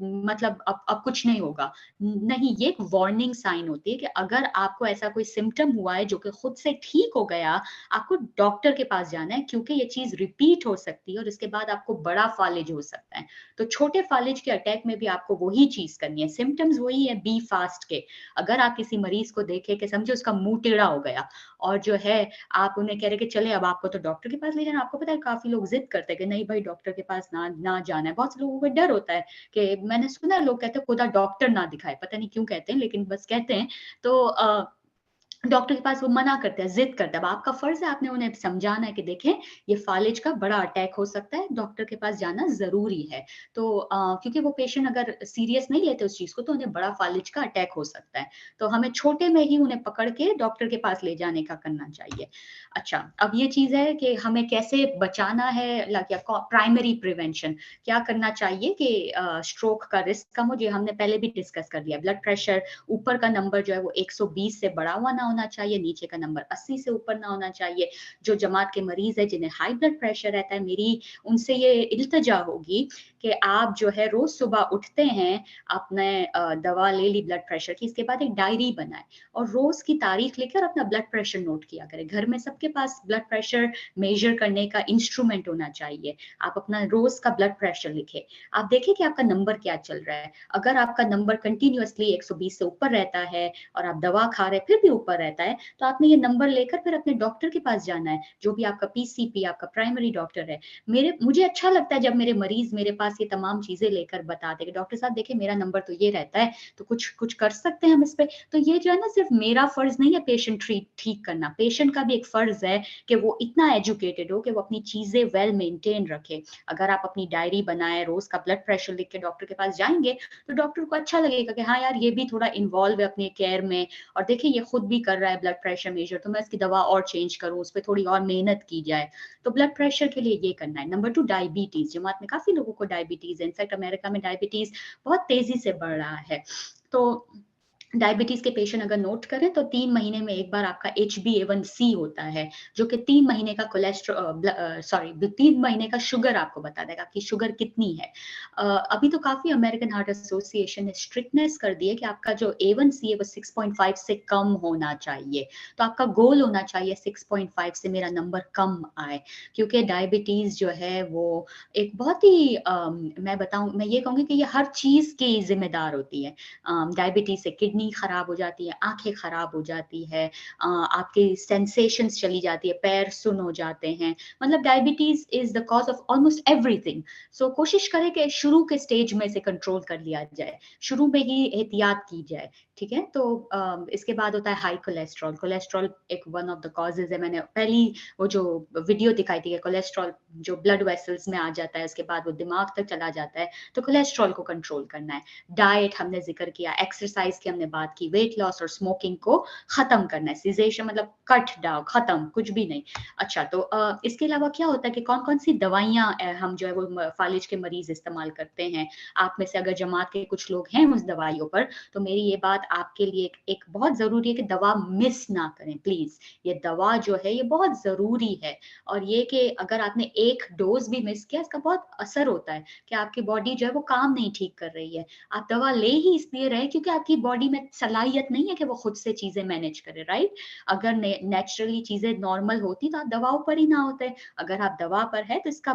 मतलब अब कुछ नहीं होगा। नहीं, ये एक वार्निंग साइन होती है कि अगर आपको ऐसा कोई सिम्पटम हुआ है जो कि खुद से ठीक हो गया, आपको डॉक्टर के पास जाना है, क्योंकि ये चीज़ रिपीट हो सकती है और इसके बाद आपको बड़ा फ़ालिज हो सकता है। तो छोटे फ़ालिज के अटैक में भी आपको वही चीज़ करनी है, सिम्पटम्स वही है, बी फास्ट के। अगर आप किसी मरीज़ को देखें कि समझो उसका मुँह टेढ़ा हो गया और जो है आप उन्हें कह रहे हैं कि चले अब आपको तो डॉक्टर के पास ले जाना है। आपको पता है काफ़ी लोग ज़िद करते हैं कि नहीं भाई डॉक्टर के पास ना ना जाना है। बहुत से लोगों को डर होता है कि मैंने सुना है लोग कहते हैं खुदा डॉक्टर ना दिखाए, पता नहीं क्यों कहते हैं लेकिन बस कहते हैं। तो डॉक्टर के पास वो मना करते हैं, ज़िद करते हैं। अब आपका फ़र्ज़ है आपने उन्हें समझाना है कि देखें ये फ़ालिज का बड़ा अटैक हो सकता है, डॉक्टर के पास जाना ज़रूरी है। तो क्योंकि वो पेशेंट अगर सीरियस नहीं लेते उस चीज़ को तो उन्हें बड़ा फ़ालिज का अटैक हो सकता है। तो हमें छोटे में ही उन्हें पकड़ के डॉक्टर के पास ले जाने का करना चाहिए। अच्छा, अब ये चीज़ है कि हमें कैसे बचाना है, या प्राइमरी प्रिवेंशन क्या करना चाहिए कि स्ट्रोक का रिस्क कम हो, जो हमने पहले भी डिस्कस कर लिया। ब्लड प्रेशर ऊपर का नंबर जो है वो 120 से बढ़ा हुआ ना होना चाहिए, नीचे का नंबर 80 से ऊपर ना होना चाहिए। जो जमात के मरीज़ हैं जिन्हें हाई ब्लड प्रेशर रहता है, मेरी उनसे ये इल्तिजा होगी कि आप जो है रोज़ सुबह उठते हैं, आपने दवा ले ली ब्लड प्रेशर की, इसके बाद एक डायरी बनाएँ और रोज़ की तारीख लेकर अपना ब्लड प्रेशर नोट किया करें। घर में सबके पास ब्लड प्रेशर मेज़र करने का इंस्ट्रूमेंट होना चाहिए। आप अपना रोज़ का ब्लड प्रेशर लिखें। आप देखें कि आपका नंबर क्या चल रहा है। अगर आपका नंबर कंटीन्यूअसली 120 से ऊपर रहता है और आप दवा खा रहे हैं फिर भी ऊपर रहता है, तो आपने ये नंबर लेकर फिर अपने डॉक्टर के पास जाना है, जो भी आपका पीसीपी, आपका प्राइमरी डॉक्टर है। मुझे अच्छा लगता है जब मेरे मरीज़ मेरे पास ये तमाम चीज़ें लेकर बताते हैं कि डॉक्टर साहब देखिए मेरा नंबर तो ये रहता है, तो कुछ कुछ कर सकते हैं हम इस पे? तो ये जो है ना सिर्फ़ मेरा फ़र्ज़ नहीं है पेशेंट ठीक करना, पेशेंट का भी एक फ़र्ज़ है कि वो इतना एजुकेटेड हो कि वो अपनी चीज़ें वेल मेंटेन रखे। अगर आप अपनी डायरी बनाएँ, रोज़ का ब्लड प्रेशर लिख के डॉक्टर के पास जाएँगे, तो डॉक्टर को अच्छा लगेगा कि हाँ यार ये भी थोड़ा इन्वॉल्व है अपने केयर में और देखिए ये खुद भी कर रहा है ब्लड प्रेशर मेजर, तो मैं इसकी दवा और चेंज करूँ, उस पे थोड़ी और मेहनत की जाए। तो ब्लड प्रेशर के लिए ये करना है। नंबर 2 डायबिटीज़, जमात में काफ़ी लोगों को डायबिटीज़ है, इनफैक्ट अमेरिका में डायबिटीज़ बहुत तेज़ी से बढ़ रहा है। तो डायबिटीज़ के पेशेंट अगर नोट करें तो 3 महीने में एक बार आपका HbA1c होता है, जो कि 3 महीने का 3 महीने का शुगर आपको बता देगा कि शुगर कितनी है। अभी तो काफ़ी अमेरिकन हार्ट एसोसिएशन ने स्ट्रिक्टनेस कर दी है कि आपका जो A1c है वो 6.5 से कम होना चाहिए। तो आपका गोल होना चाहिए 6.5 से मेरा नंबर कम आए, क्योंकि डायबिटीज़ जो है वो एक बहुत ही मैं ये कहूँगी कि ये हर चीज़ की ज़िम्मेदार होती है। डायबिटीज़ से किडनी खराब हो जाती है, आँखें खराब हो जाती है, आपकी सेंसेशंस चली जाती है, पैर सुन्न हो जाते हैं। मतलब diabetes is the cause of almost everything. So कोशिश करें कि शुरू के स्टेज में इसे कंट्रोल कर लिया जाए, शुरू में ही एहतियात की जाए, ठीक है? तो इसके बाद होता है हाई कोलेस्टेरॉल। कोलेस्टेरॉल एक वन ऑफ द कॉज़ेज़ है। मैंने पहली वो जो वीडियो दिखाई थी कि कोलेस्टेरॉल जो ब्लड वेसल्स में आ जाता है, उसके बाद वो दिमाग तक चला जाता है, तो कोलेस्टेरॉल को कंट्रोल करना है। डाइट हमने ज़िक्र किया, एक्सरसाइज़ की हमने बात की, वेट लॉस और स्मोकिंग को ख़त्म करना है, सीज़ेशन मतलब कट डाउन, ख़त्म, कुछ भी नहीं। अच्छा तो इसके अलावा क्या होता है कि कौन-कौन सी दवाइयाँ हम जो है वो फ़ालिज के मरीज़ इस्तेमाल करते हैं। आप में से अगर जमात के कुछ लोग हैं उस दवाइयों पर, तो मेरी ये बात आपके लिए एक बहुत जरूरी है कि दवा मिस ना करें प्लीज। ये दवा जो है ये बहुत जरूरी है, और ये कि अगर आपने एक डोज भी मिस किया, इसका बहुत असर होता है कि आपकी बॉडी जो है वो काम नहीं ठीक कर रही है। आप दवा ले ही इसलिए रहे क्योंकि आपकी बॉडी में सलाहियत नहीं है कि वो खुद से चीजें मैनेज करे, राइट? अगर नेचुरली चीजें नॉर्मल होती तो आप दवाओं पर ही ना होते। अगर आप दवा पर है तो इसका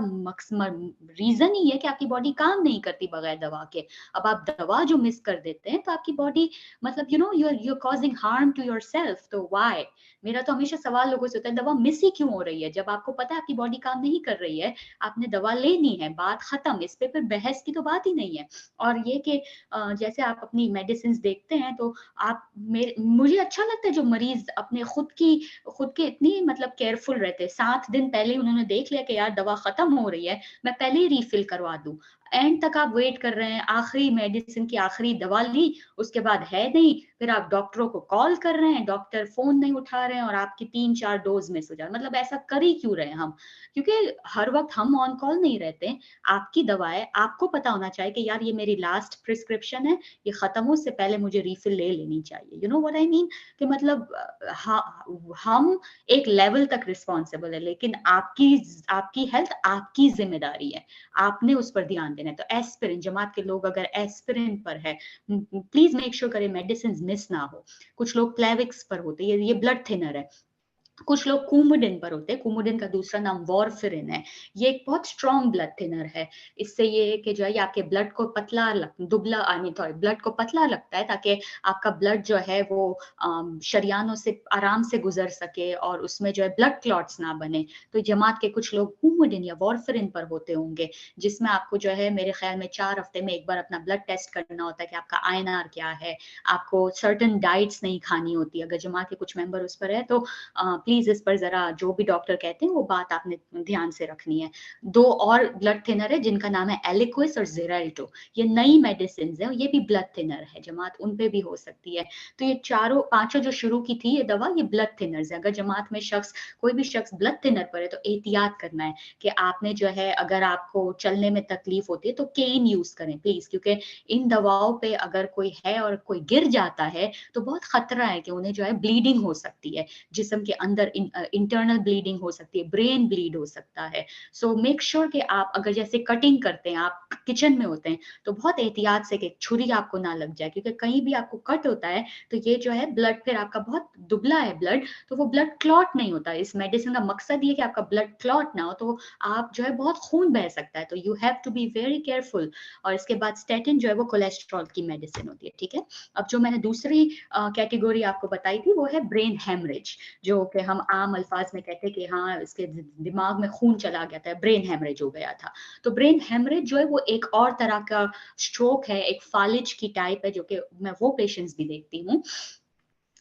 रीजन ही है कि आपकी बॉडी काम नहीं करती बगैर दवा के। अब आप दवा जो मिस कर देते हैं तो आपकी बॉडी, मतलब you're causing harm to yourself, तो why? मेरा तो हमेशा सवाल लोगों से होता है, दवा मिस ही क्यों हो रही है? जब आपको पता है आपकी बॉडी काम नहीं कर रही है, आपने दवा लेनी है, बात खत्म, इस पे फिर बहस की तो बात ही नहीं है। और ये कि जैसे आप अपनी मेडिसिन देखते हैं तो आप मुझे अच्छा लगता है जो मरीज अपने खुद के इतनी मतलब केयरफुल रहते हैं। 7 दिन पहले उन्होंने देख लिया कि यार दवा खत्म हो रही है, मैं पहले ही रिफिल करवा दूं। एंड तक आप वेट कर रहे हैं, आखिरी मेडिसिन की आखिरी दवा ली, उसके बाद है नहीं, फिर आप डॉक्टरों को कॉल कर रहे हैं, डॉक्टर फोन नहीं उठा रहे हैं और आपकी 3-4 डोज मिस हो जा रहे हैं। मतलब ऐसा कर ही क्यों रहे हैं हम? क्योंकि हर वक्त हम ऑन कॉल नहीं रहते। आपकी दवाएं आपको पता होना चाहिए कि यार ये मेरी लास्ट प्रिस्क्रिप्शन है, ये खत्म हो उससे पहले मुझे रिफिल ले लेनी चाहिए। You know what I mean? कि मतलब हम एक लेवल तक रिस्पॉन्सिबल है, लेकिन आपकी हेल्थ आपकी जिम्मेदारी है, आपने उस पर ध्यान देना है। तो एस्पिरिन, जमात के लोग अगर एस्पिरिन पर है, प्लीज मेक श्योर करें मेडिसिन मिस ना हो। कुछ लोग प्लेविक्स पर होते हैं, ये ब्लड थिनर है। कुछ लोग कुमुडिन पर होते हैं, कुमुडिन का दूसरा नाम वॉरफिरिन है। ये एक बहुत स्ट्रॉन्ग ब्लड थिनर है। इससे ये कि जो है आपके ब्लड को दुबला, आई मीन सॉरी, ब्लड को पतला लगता है ताकि आपका ब्लड जो है वो शरियानों से आराम से गुजर सके और उसमें जो है ब्लड क्लॉट्स ना बने। तो जमात के कुछ लोग कुमुडिन या वॉरफिरिन पर होते होंगे, जिसमें आपको जो है मेरे ख्याल में 4 हफ्ते में एक बार अपना ब्लड टेस्ट करना होता है कि आपका आईएनआर क्या है। आपको सर्टन डाइट्स नहीं खानी होती। अगर जमात के कुछ मेंबर उस पर है तो प्लीज इस पर जरा जो भी डॉक्टर कहते हैं वो बात आपने ध्यान से रखनी है। 2 और ब्लड थिनर है जिनका नाम है एलिक्विस और जेराल्टो। ये नई मेडिसिन है, ये भी ब्लड थिनर है, जमात उन पे भी हो सकती है। तो ये चारों पांचों जो शुरू की थी ये दवा, ये ब्लड थिनर्स है। अगर जमात में कोई भी शख्स ब्लड थिनर पर है तो एहतियात करना है कि आपने जो है, अगर आपको चलने में तकलीफ होती है तो केन यूज करें प्लीज, क्योंकि इन दवाओं पे अगर कोई है और कोई गिर जाता है तो बहुत खतरा है कि उन्हें जो है ब्लीडिंग हो सकती है, जिस्म के अंदर इंटरनल ब्लीडिंग हो सकती है, ब्रेन ब्लीड हो सकता है। सो मेक श्योर कि आप अगर जैसे कटिंग करते हैं, आप किचन में होते हैं, तो बहुत एहतियात से कि छुरी आपको ना लग जाए, क्योंकि कहीं भी आपको कट होता है तो ये जो है ब्लड, फिर आपका बहुत दुबला है ब्लड, तो वो ब्लड क्लॉट नहीं होता। इस मेडिसिन का मकसद ये कि आपका ब्लड क्लॉट ना हो, तो आप जो है बहुत खून बह सकता है, तो you have to be very careful. और इसके बाद स्टेटिन जो है वो कोलेस्ट्रॉल की मेडिसिन होती है, ठीक है। अब जो मैंने दूसरी कैटेगरी आपको बताई थी वो है ब्रेन हेमरेज, जो कि हम आम अल्फाज में कहते हैं कि हाँ इसके दिमाग में खून चला गया था, ब्रेन हेमरेज हो गया था। तो ब्रेन हेमरेज जो है वो एक और तरह का स्ट्रोक है, एक फालिज की टाइप है, जो कि मैं वो पेशेंट्स भी देखती हूँ।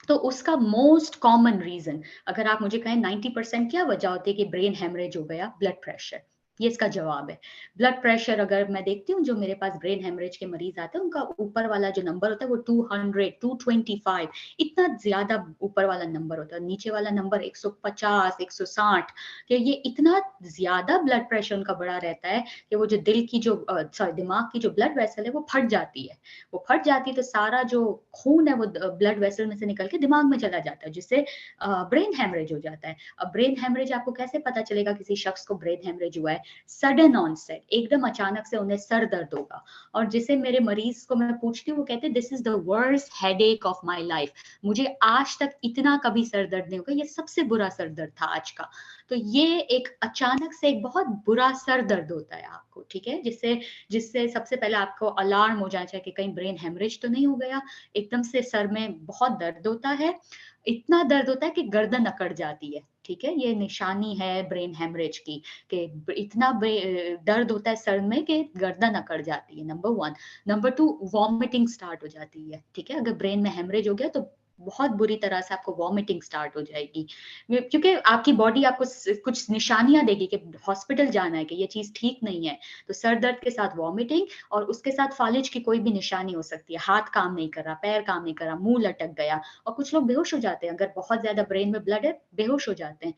तो उसका मोस्ट कॉमन रीजन, अगर आप मुझे कहें 90% क्या वजह होती है कि ब्रेन हेमरेज हो गया, ब्लड प्रेशर, ये इसका जवाब है। ब्लड प्रेशर, अगर मैं देखती हूँ जो मेरे पास ब्रेन हेमरेज के मरीज आते हैं, उनका ऊपर वाला जो नंबर होता है वो 200, 225, इतना ज्यादा ऊपर वाला नंबर होता है, नीचे वाला नंबर 150, 160, कि ये इतना ज्यादा ब्लड प्रेशर उनका बढ़ा रहता है कि वो जो दिल की जो दिमाग की जो ब्लड वेसल है वो फट जाती है। वो फट जाती है तो सारा जो खून है वो ब्लड वेसल में से निकल के दिमाग में चला जाता है, जिससे ब्रेन हेमरेज हो जाता है। अब ब्रेन हेमरेज आपको कैसे पता चलेगा किसी शख्स को ब्रेन हेमरेज हुआ है? सडन ऑनसेट, एकदम अचानक से उन्हें सर दर्द होगा, और जिसे मेरे मरीज को मैं पूछती हूँ वो कहते हैं this is the worst headache of my life, मुझे आज तक इतना कभी सर दर्द नहीं होगा, ये सबसे बुरा सर दर्द था आज का। तो ये एक अचानक से एक बहुत बुरा सर दर्द होता है आपको, ठीक है, जिससे जिससे सबसे पहले आपको अलार्म हो जाना चाहिए कि कहीं ब्रेन हेमरेज तो नहीं हो गया। एकदम से सर में बहुत दर्द होता है, इतना दर्द होता है कि गर्दन अकड़ जाती है, ठीक है, ये निशानी है ब्रेन हेमरेज की, कि इतना दर्द होता है सर में कि गर्दन अकड़ जाती है, नंबर 1। नंबर 2, वॉमिटिंग स्टार्ट हो जाती है, ठीक है, अगर ब्रेन में हेमरेज हो गया तो बहुत बुरी तरह से आपको वॉमिटिंग स्टार्ट हो जाएगी, क्योंकि आपकी बॉडी आपको कुछ निशानियां देगी कि हॉस्पिटल जाना है, कि ये चीज ठीक नहीं है। तो सर दर्द के साथ वॉमिटिंग, और उसके साथ फालिज की कोई भी निशानी हो सकती है, हाथ काम नहीं कर रहा, पैर काम नहीं कर रहा, मुंह लटक गया, और कुछ लोग बेहोश हो जाते हैं, अगर बहुत ज्यादा ब्रेन में ब्लड है बेहोश हो जाते हैं।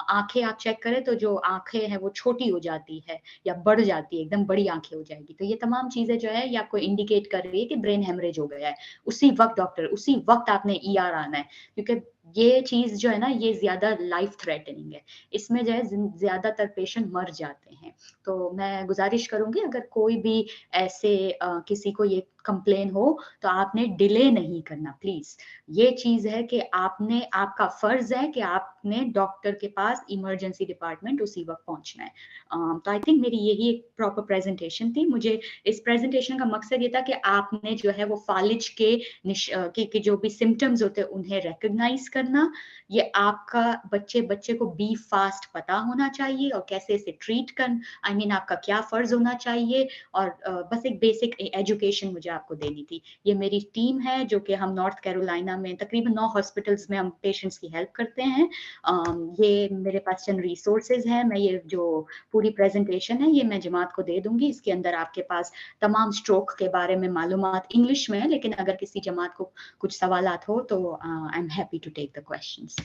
आंखें आप चेक करें तो जो आंखें हैं वो छोटी हो जाती है या बढ़ जाती है, एकदम बड़ी आंखें हो जाएगी। तो ये तमाम चीजें जो है ये आपको इंडिकेट कर रही है कि ब्रेन हेमरेज हो गया है। उसी वक्त डॉक्टर, उसी वक्त आपने ईआर आना है, क्योंकि ये चीज जो है ना ये ज्यादा लाइफ थ्रेटनिंग है, इसमें जो है ज्यादातर पेशेंट मर जाते हैं। तो मैं गुजारिश करूंगी अगर कोई भी ऐसे किसी को ये कंप्लेन हो तो आपने डिले नहीं करना प्लीज। ये चीज है कि आपने, आपका फर्ज है कि आपने डॉक्टर के पास इमरजेंसी डिपार्टमेंट उसी वक्त पहुंचना है। तो आई थिंक मेरी यही एक प्रॉपर प्रेजेंटेशन थी। मुझे इस प्रेजेंटेशन का मकसद ये था कि आपने जो है वो फालिज के जो भी सिम्टम्स होते हैं उन्हें रिकॉग्नाइज करना। ये आपका बच्चे को बी फास्ट पता होना चाहिए और कैसे इसे ट्रीट कर, आई मीन आपका क्या फर्ज होना चाहिए, और बस एक बेसिक एजुकेशन मुझे आपको देनी थी। ये मेरी टीम है जो कि हम नॉर्थ कैरोलिना में तकरीबन 9 हॉस्पिटल्स में हम पेशेंट्स की हेल्प करते हैं। ये मेरे पास चंद रिसोर्सेज हैं, मैं ये जो पूरी प्रेजेंटेशन है ये मैं जमात को दे दूंगी। इसके अंदर आपके पास तमाम स्ट्रोक के बारे में मालूमात इंग्लिश में है, लेकिन अगर किसी जमात को कुछ सवालात हो तो I am happy to take the questions.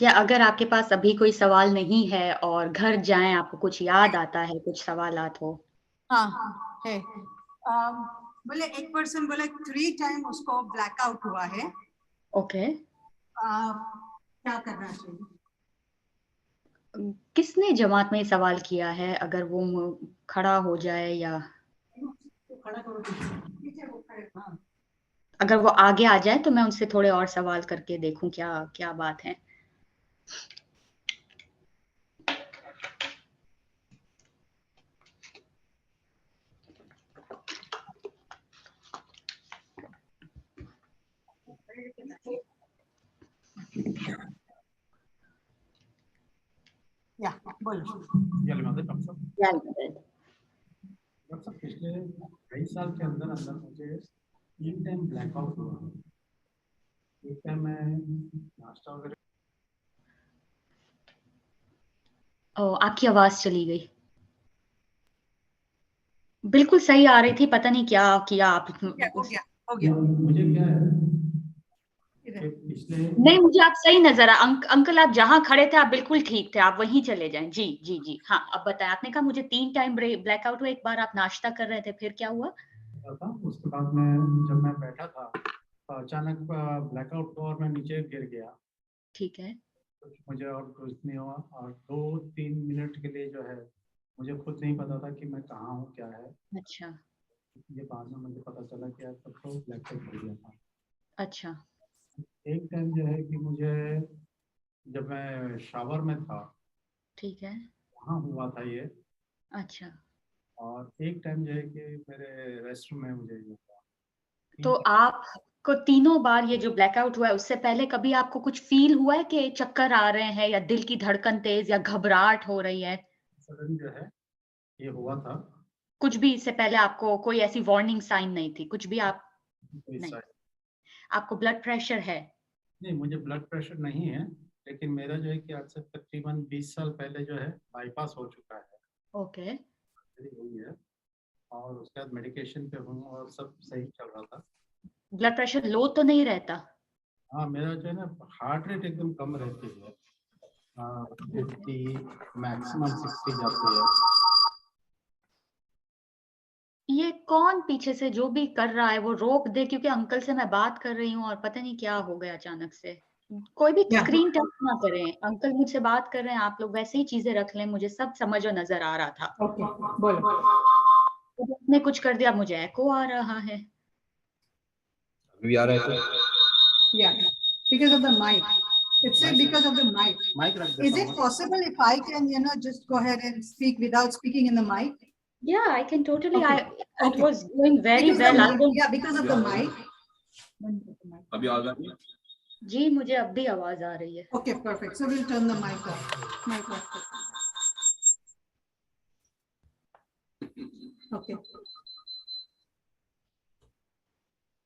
या अगर आपके पास अभी कोई सवाल नहीं है और घर जाएं आपको कुछ याद आता है, कुछ सवालात हो। हाँ है। बोले एक पर्सन बोले 3 टाइम उसको ब्लैकआउट हुआ है। ओके। क्या करना चाहिए? किसने जमात में सवाल किया है? अगर वो खड़ा हो जाए या खड़ा करो, पीछे वो खड़े। हाँ अगर वो आगे आ जाए तो मैं उनसे थोड़े और सवाल करके देखूं क्या क्या बात है। या बोलो। डॉक्टर साहब पिछले 2.5 साल के अंदर अंदर मुझे 3 टाइम ब्लैकआउट हुआ। एक टाइम मैं नाश्ता वगैरह। आपकी आवाज चली गई। बिल्कुल सही आ रही थी, पता नहीं क्या किया आप। हो गया। मुझे क्या है पिछले नहीं, मुझे आप सही नजर आए। अंकल आप जहां खड़े थे आप बिल्कुल ठीक थे, आप वहीं चले जाएं। जी जी जी हाँ, अब बताएं। आपने कहा मुझे 3 टाइम ब्लैकआउट हुआ, एक बार आप नाश्ता कर रहे थे, फिर क्या हुआ? था उसके बाद में जब मैं बैठा था तो अचानक ब्लैकआउट हुआ और मैं नीचे गिर गया। ठीक है। मुझे और कुछ नहीं हुआ और 2-3 मिनट के लिए जो है मुझे खुद नहीं पता था कि मैं कहाँ हूँ क्या है। अच्छा ये बाद में मुझे पता चला कि यार तब तो ब्लैकआउट हो गया था। अच्छा। एक टाइम जो है कि मुझे जब मैं शावर में था ठीक है। वहाँ हुआ था ये। अच्छा, और एक टाइम जो है कि मेरे रेस्ट में मुझे ये हुआ। तो आपको तीनों बार ये जो ब्लैकआउट हुआ है उससे पहले कभी आपको कुछ फील हुआ है कि चक्कर आ रहे हैं या दिल की धड़कन तेज या घबराहट हो रही है? सडन जो है ये हुआ था। कुछ भी इससे पहले आपको कोई ऐसी वार्निंग साइन नहीं थी, कुछ भी आप? कोई नहीं। साइड आपको ब्लड प्रेशर है? नहीं, मुझे ब्लड प्रेशर नहीं है, लेकिन मेरा जो है कि आज से तकरीबन 20 साल पहले जो है बाईपास हो चुका है। ओके। सर्जरी हुई है और उसके बाद मेडिकेशन पे हूँ और सब सही चल रहा था। ब्लड प्रेशर लो तो नहीं रहता? हाँ, मेरा जो है ना हार्ट रेट एकदम कम रहती है। 50 मैक्सिमम 60 जाती है। ये कौन पीछे से जो भी कर रहा है वो रोक दे, क्योंकि अंकल से मैं बात कर रही हूँ और पता नहीं क्या हो गया अचानक से। कोई भी या। स्क्रीन टच ना करें। अंकल मुझसे बात कर रहे हैं, आप लोग वैसे ही चीजें रख लें। मुझे सब समझ और नजर आ रहा था। ओके बोलो। तो आपने कुछ कर दिया, मुझे एको आ रहा है। अभी आ रहा है तो Yeah, because of the mic. It said Mic. because of the mic. Mic रख Is देता it हूँ possible if I can, just go ahead and speak without speaking in the mic? Yeah, I can totally. Okay. It Okay. was doing very Because well. the I mic, don't. yeah, because of the mic. अभी आ गई जी मुझे अब भी आवाज आ रही है. Okay, perfect. So we'll turn the mic off. Mic off. Okay.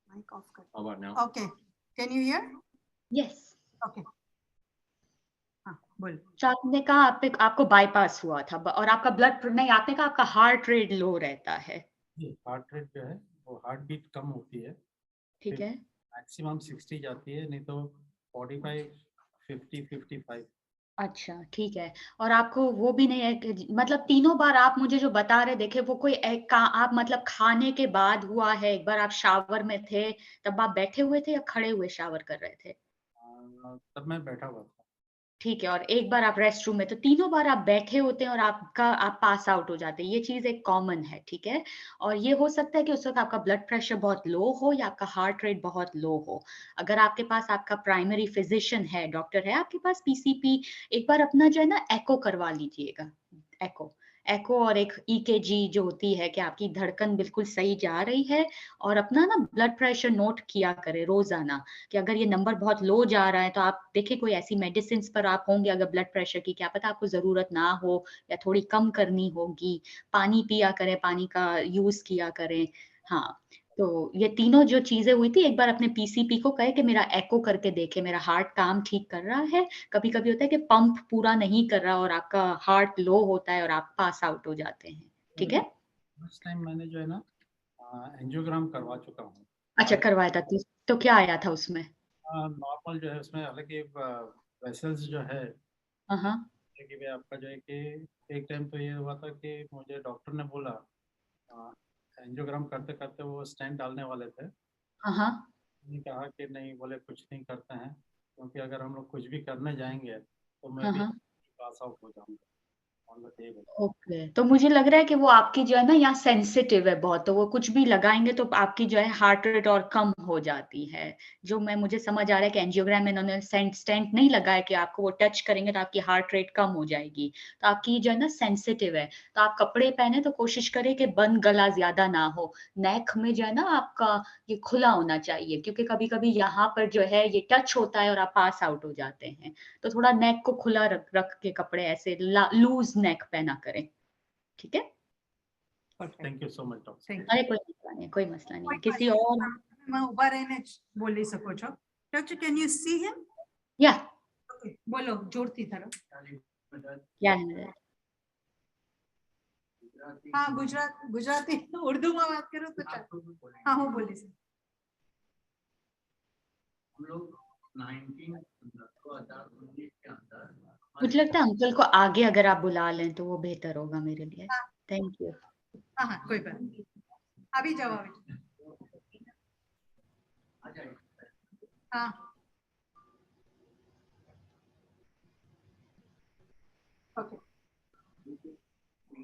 Mic off. अब now Okay. Can you hear? Yes. Okay. हाँ, बोल. तो आपने कहा आपको बाईपास हुआ था और आपका ब्लड नहीं, आपने कहा आपका हार्ट रेट लो रहता है. हार्ट रेट जो है वो हार्ट बीट कम होती है. ठीक है. मैक्सिमम 60 जाती है, नहीं तो 45 50 55. अच्छा ठीक है. और आपको वो भी नहीं है कि मतलब तीनों बार आप मुझे जो बता रहे देखे वो कोई आप मतलब खाने के बाद हुआ है, एक बार आप शावर में थे तब आप बैठे हुए थे या खड़े हुए शावर कर रहे थे? तब मैं बैठा हुआ था. ठीक है. और एक बार आप रेस्ट रूम में, तो तीनों बार आप बैठे होते हैं और आप पास आउट हो जाते हैं. ये चीज एक कॉमन है. ठीक है. और ये हो सकता है कि उस वक्त आपका ब्लड प्रेशर बहुत लो हो या आपका हार्ट रेट बहुत लो हो. अगर आपके पास आपका प्राइमरी फिजिशियन है, डॉक्टर है आपके पास पीसीपी, एक बार अपना जो है ना एको करवा लीजिएगा. एको और एक ईकेजी जो होती है कि आपकी धड़कन बिल्कुल सही जा रही है, और अपना ना ब्लड प्रेशर नोट किया करें रोजाना कि अगर ये नंबर बहुत लो जा रहा है तो आप देखिए कोई ऐसी मेडिसिन पर आप होंगे अगर ब्लड प्रेशर की, क्या पता आपको जरूरत ना हो या थोड़ी कम करनी होगी. पानी पिया करें, पानी का यूज किया करें. हाँ, तो ये तीनों जो चीजें हुई थी, एक बार अपने पीसीपी को कहे कि मेरा एको करके देखे, मेरा हार्ट काम ठीक कर रहा है. कभी कभी होता है कि पंप पूरा नहीं कर रहा और आपका हार्ट लो होता है और आप पास आउट हो जाते हैं. ठीक है. फर्स्ट टाइम मैंने जो है ना एंजियोग्राम करवा चुका हूँ. अच्छा करवाया था तो क्या आया था उसमें? नॉर्मल जो है उसमें हालांकि वेसल्स जो है हाँ कि भाई आपका जो है कि एक टाइम तो ये हुआ था कि मुझे डॉक्टर ने बोला एंजियोग्राम करते करते वो स्टेंट डालने वाले थे. हाँ. उन्होंने कहा कि नहीं, बोले कुछ नहीं करते हैं, क्योंकि अगर हम लोग कुछ भी करने जाएंगे तो मैं भी हाँ. पास आउट हो जाऊंगा ऑन द टेबल. ओके. तो मुझे लग रहा है कि वो आपकी जो है ना यहाँ सेंसिटिव है बहुत, तो वो कुछ भी लगाएंगे तो आपकी जो है हार्ट रेट और कम हो जाती है. जो मुझे समझ आ रहा है कि एंजियोग्राम में इन्होंने स्टेंट नहीं लगाया कि आपको वो टच करेंगे तो आपकी हार्ट रेट कम हो जाएगी. तो आपकी जो है ना सेंसिटिव है, तो आप कपड़े पहने तो कोशिश करें कि बंद गला ज्यादा ना हो. नेक में जो है ना आपका ये खुला होना चाहिए, क्योंकि कभी कभी यहाँ पर जो है ये टच होता है और आप पास आउट हो जाते हैं. तो थोड़ा नेक को खुला रख के कपड़े ऐसे लूज नेक पहना करें. ठीक है. Thank you so much doctor. अरे कोई मसला नहीं, कोई मसला नहीं. किसी और? मैं उभा रहीने बोली શકો છો. Doctor, can you see him? या Okay, બોલો જોરથી થરો. क्या है? हाँ, गुजराती उर्दू में बात करो तो चल. हाँ, હું બોલીશ. हम लोग 2019 के अंदर मुझे लगता है अंकल को आगे अगर आप बुला लें तो वो बेहतर होगा मेरे लिए. Thank you. हाँ हाँ, कोई बात नहीं. अभी जाओ अभी. हाँ. ओके.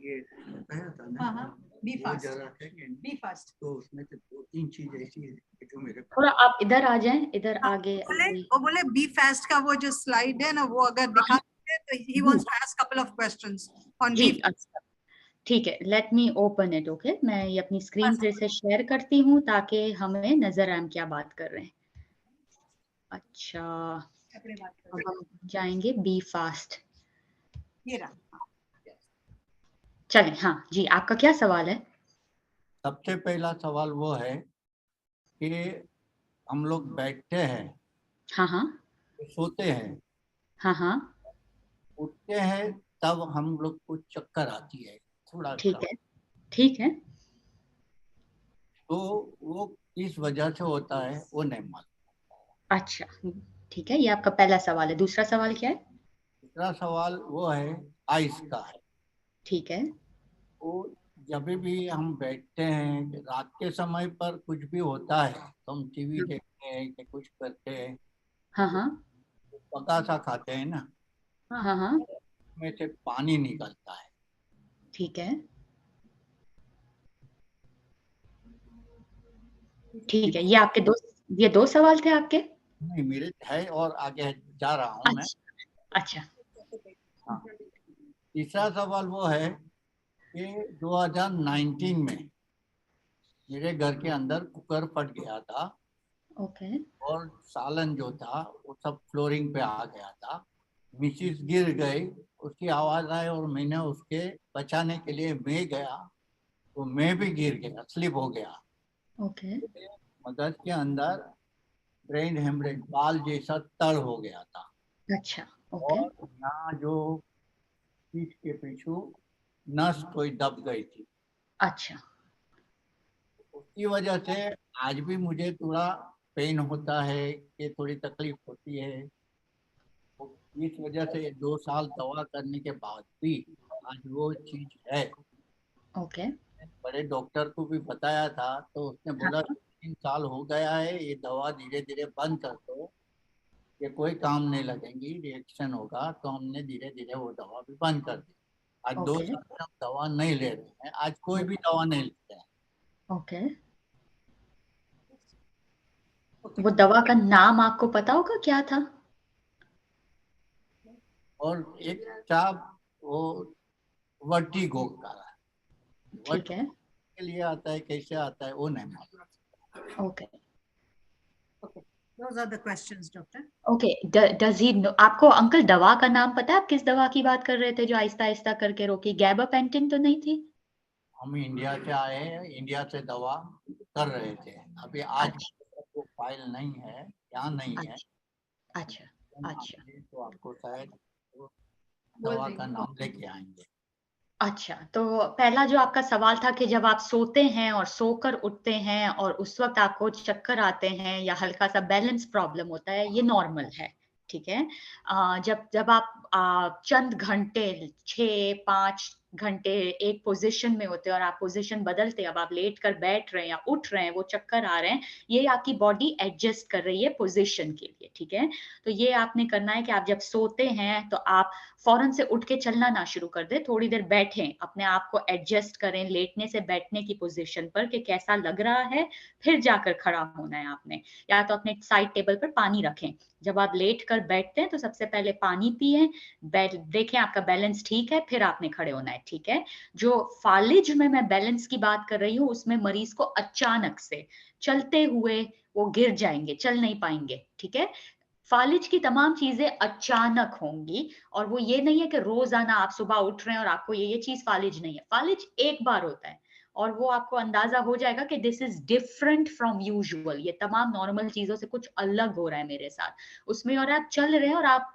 ये बताया था ना. हाँ हाँ. बी वो फास्ट. जरा सेकंड बी फास्ट. तो उसमें से 2-3 चीज ऐसी है कि जो मेरे पास थोड़ा आप इधर आ जाएं, इधर आगे. वो बोले बी फास्ट का वो जो स्लाइड है ना, वो अगर दिखा दे तो he wants to ask couple of questions on ji B. अच्छा ठीक है. Let me open it. Okay, मैं ये अपनी स्क्रीन पे से शेयर करती हूँ ताकि हमें नजर आए हम क्या बात कर रहे हैं. अच्छा, अब हम जाएंगे बी फास्ट. ये रहा. चलें. हाँ जी, आपका क्या सवाल है? सबसे पहला सवाल वो है कि हम लोग बैठते हैं, हाँ सोते हैं, हाँ. उठते हैं, तब हम लोग को चक्कर आती है थोड़ा ठीक सा. है. ठीक है. तो वो किस वजह से होता है वो नहीं मालूम. अच्छा ठीक है, ये आपका पहला सवाल है. दूसरा सवाल क्या है? दूसरा सवाल वो है आइस का है. ठीक है. तो जब भी हम बैठते हैं रात के समय पर कुछ भी होता है तो हम टीवी देखते हैं कि कुछ करते हैं, हाँ पका सा खाते हैं ना, हाँ. में से पानी निकलता है. ठीक है. ठीक है, ये दो सवाल थे आपके. नहीं, मेरे है और आगे जा रहा हूँ मैं। अच्छा अच्छा। हाँ, तीसरा सवाल वो है कि 2019 में मेरे घर के अंदर कुकर फट गया था ओके और सालन जो था वो सब फ्लोरिंग पे आ गया था। मिसिस गिर गई, उसकी आवाज आई और मैंने उसके बचाने के लिए मैं गया, तो मैं भी गिर गया, स्लिप हो गया। ओके मगज के अंदर ब्रेन हेमरेज, बाल जैसा तड़ हो गया था। अच्छा ओके और यहाँ जो पीठ के पीछू नस कोई दब गई थी, अच्छा उसकी वजह से आज भी मुझे थोड़ा पेन होता है, कि थोड़ी तकलीफ होती है। तो इस वजह से 2 साल दवा करने के बाद भी आज वो चीज है। ओके बड़े डॉक्टर को भी बताया था, तो उसने बोला हाँ 3 साल हो गया है, ये दवा धीरे धीरे बंद कर दो, ये कोई काम नहीं लगेगी, रिएक्शन होगा। तो हमने धीरे धीरे वो दवा भी बंद कर दी। आज दो ओके साल से हम दवा नहीं ले रहे हैं, आज कोई भी दवा नहीं लेते हैं। ओके। Okay. वो दवा का नाम आपको पता होगा क्या था? और एक साहब वो वर्टिगो का ठीक है के लिए आता है, कैसे आता है वो नहीं मालूम। Okay Okay. Those are the questions, doctor. Okay. Does he आपको अंकल दवा का नाम पता है? आप किस दवा की बात कर रहे थे जो आहिस्ता आहिस्ता करके रोकी? गैबापेंटिन तो नहीं थी? हम इंडिया से आए हैं, इंडिया से दवा कर रहे थे। अभी आज अच्छा वो फाइल नहीं है, यहाँ नहीं है। अच्छा अच्छा हम अच्छा आएंगे तो आपको शायद वो दवा का नाम लेके आएंगे। अच्छा। तो पहला जो आपका सवाल था कि जब आप सोते हैं और सोकर उठते हैं और उस वक्त आपको चक्कर आते हैं या हल्का सा बैलेंस प्रॉब्लम होता है, ये नॉर्मल है। ठीक है। जब जब आप चंद घंटे 6-5 घंटे एक पोजीशन में होते हैं और आप पोजीशन बदलते हैं, अब आप लेट कर बैठ रहे हैं या उठ रहे हैं, वो चक्कर आ रहे हैं, ये आपकी बॉडी एडजस्ट कर रही है पोजीशन के लिए। ठीक है। तो ये आपने करना है कि आप जब सोते हैं तो आप फौरन से उठ के चलना ना शुरू कर दे, थोड़ी देर बैठें, अपने आप को एडजस्ट करें लेटने से बैठने की पोजीशन पर कि कैसा लग रहा है, फिर जाकर खड़ा होना है आपने। या तो अपने साइड टेबल पर पानी रखें। जब आप लेट कर बैठते हैं तो सबसे पहले पानी पिए, देखें आपका बैलेंस ठीक है, फिर आपने खड़े होना है। ठीक है। जो फालिज में मैं बैलेंस की बात कर रही हूँ, उसमें मरीज को अचानक से चलते हुए वो गिर जाएंगे, चल नहीं पाएंगे। ठीक है। फालिज की तमाम चीजें अचानक होंगी और वो ये नहीं है कि रोजाना आप सुबह उठ रहे हैं और आपको ये चीज फालिज नहीं है। फालिज एक बार होता है और वो आपको अंदाजा हो जाएगा कि this is different from usual, ये तमाम नॉर्मल चीजों से कुछ अलग हो रहा है मेरे साथ उसमें। और आप चल रहे हैं और आप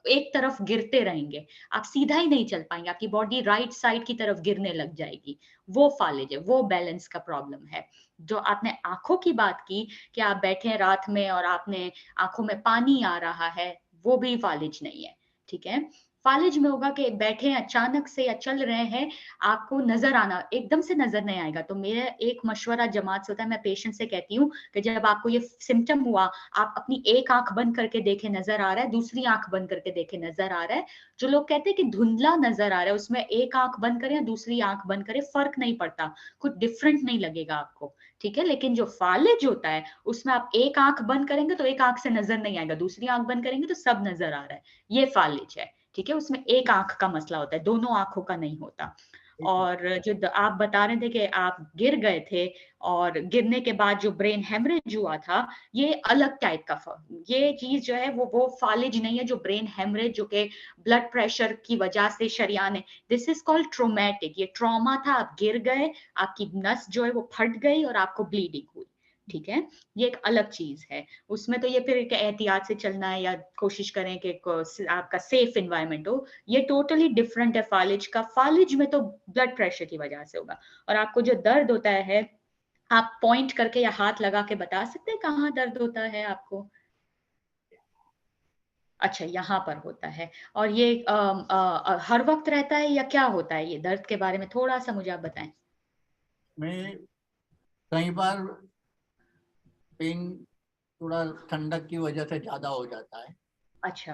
एक तरफ गिरते रहेंगे, आप सीधा ही नहीं चल पाएंगे, आपकी बॉडी राइट साइड की तरफ गिरने लग जाएगी, वो फालिज है, वो बैलेंस का प्रॉब्लम है। जो आपने आंखों की बात की कि आप बैठे हैं रात में और आपने आंखों में पानी आ रहा है, वो भी फालिज नहीं है। ठीक है। फालिज में होगा कि बैठे अचानक से या चल रहे हैं, आपको नजर आना, एकदम से नजर नहीं आएगा। तो मेरा एक मशवरा जमात से होता है, मैं पेशेंट से कहती हूँ कि जब आपको ये सिम्टम हुआ, आप अपनी एक आंख बंद करके देखे नजर आ रहा है, दूसरी आंख बंद करके देखे नजर आ रहा है। जो लोग कहते हैं कि धुंधला नजर आ रहा है, उसमें एक आंख बंद करें या दूसरी आंख बंद करें, फर्क नहीं पड़ता, कुछ डिफरेंट नहीं लगेगा आपको। ठीक है। लेकिन जो फालिज होता है उसमें आप एक आंख बंद करेंगे तो एक आंख से नजर नहीं आएगा, दूसरी आंख बंद करेंगे तो सब नजर आ रहा है, ये फालिज है। ठीक है। उसमें एक आंख का मसला होता है, दोनों आंखों का नहीं होता। और जो आप बता रहे थे कि आप गिर गए थे और गिरने के बाद जो ब्रेन हेमरेज हुआ था, ये अलग टाइप का, ये चीज जो है वो फालिज नहीं है। जो ब्रेन हेमरेज जो कि ब्लड प्रेशर की वजह से शरियान है, दिस इज कॉल्ड ट्रोमेटिक, ये ट्रॉमा था, आप गिर गए, आपकी नस जो है वो फट गई और आपको ब्लीडिंग हुई। ठीक है। ये एक अलग चीज है। उसमें तो ये फिर एहतियात से चलना है या कोशिश करें कि आपका सेफ इन्वायरमेंट हो, ये टोटली डिफरेंट है फालिज का। फालिज में तो ब्लड प्रेशर की वजह से होगा। और आपको जो दर्द होता है, आप पॉइंट करके या हाथ लगा के बता सकते हैं कहाँ दर्द होता है आपको? अच्छा, यहाँ पर होता है। और ये हर वक्त रहता है या क्या होता है? ये दर्द के बारे में थोड़ा सा मुझे आप बताएं। में कई बार पेन थोड़ा ठंडक की वजह से ज्यादा हो जाता है, अच्छा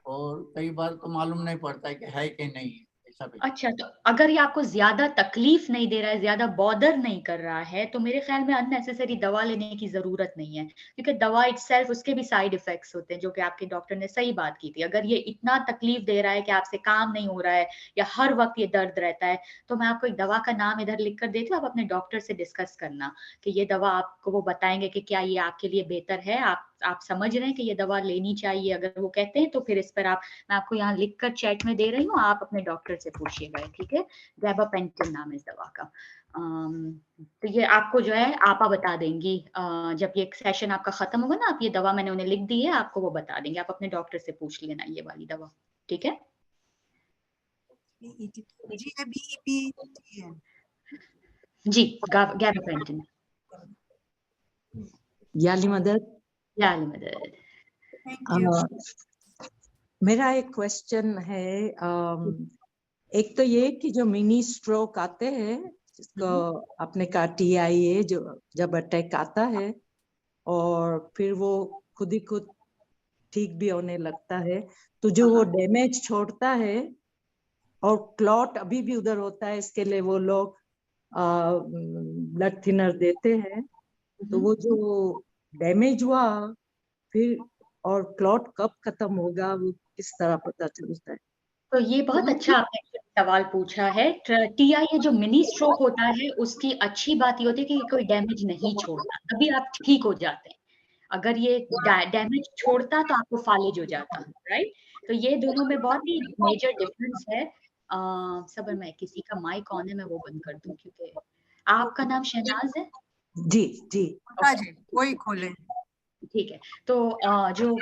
और कई बार तो मालूम नहीं पड़ता है कि है कि नहीं है। ऐसा भी। अच्छा, तो अगर ये आपको ज्यादा तकलीफ नहीं दे रहा है, ज्यादा बॉदर नहीं कर रहा है, तो मेरे ख्याल में अननेसेसरी दवा लेने की जरूरत नहीं है, क्योंकि दवा इटसेल्फ उसके भी साइड इफेक्ट्स होते हैं, जो कि आपके डॉक्टर ने सही बात की थी। अगर ये इतना तकलीफ दे रहा है कि आपसे काम नहीं हो रहा है या हर वक्त ये दर्द रहता है, तो मैं आपको एक दवा का नाम इधर लिख कर देती हूँ, आप अपने डॉक्टर से डिस्कस करना कि ये दवा आपको वो बताएंगे कि क्या ये आपके लिए बेहतर है, आप समझ रहे हैं कि ये दवा लेनी चाहिए। अगर वो कहते हैं तो फिर इस पर मैं आपको यहाँ लिख कर चैट में दे रही हूँ, आप अपने डॉक्टर से पूछिएगा, ठीक है। गैबापेंटिन नाम है इस दवा का। तो ये आपको जो है आपा बता देंगी, जब ये सेशन आपका खत्म होगा ना, आप ये दवा मैंने उन्हें लिख दी है, आपको वो बता देंगे, आप अपने डॉक्टर से पूछ लेना ये वाली दवा, ठीक है। GABEPTN। जी, गैबापेंटिन। याली मदद। याली मदद। Thank you. मेरा एक क्वेश्चन है, एक तो ये कि जो मिनी स्ट्रोक आते हैं, जिसको आपने कहा TIA, जो जब अटैक आता है और फिर वो खुद ही खुद ठीक भी होने लगता है, तो जो वो डैमेज छोड़ता है और क्लॉट अभी भी उधर होता है, इसके लिए वो लोग ब्लड थिनर देते हैं। तो वो जो डैमेज हुआ फिर और क्लॉट कब खत्म होगा, वो किस तरह पता चलता है? तो ये बहुत अच्छा आपने सवाल पूछा है। TIA जो मिनी स्ट्रोक होता है, उसकी अच्छी बात ये होती है कि कोई डैमेज नहीं छोड़ता, तभी आप ठीक हो जाते हैं। अगर ये डैमेज छोड़ता तो आपको फालिज हो जाता, राइट। तो ये दोनों में बहुत ही मेजर डिफरेंस है। सबर में किसी का माइक ऑन है, मैं वो बंद कर दूं, क्योंकि आपका नाम शहनाज है। जी जी। जी, वही खोले। ठीक है। तो जो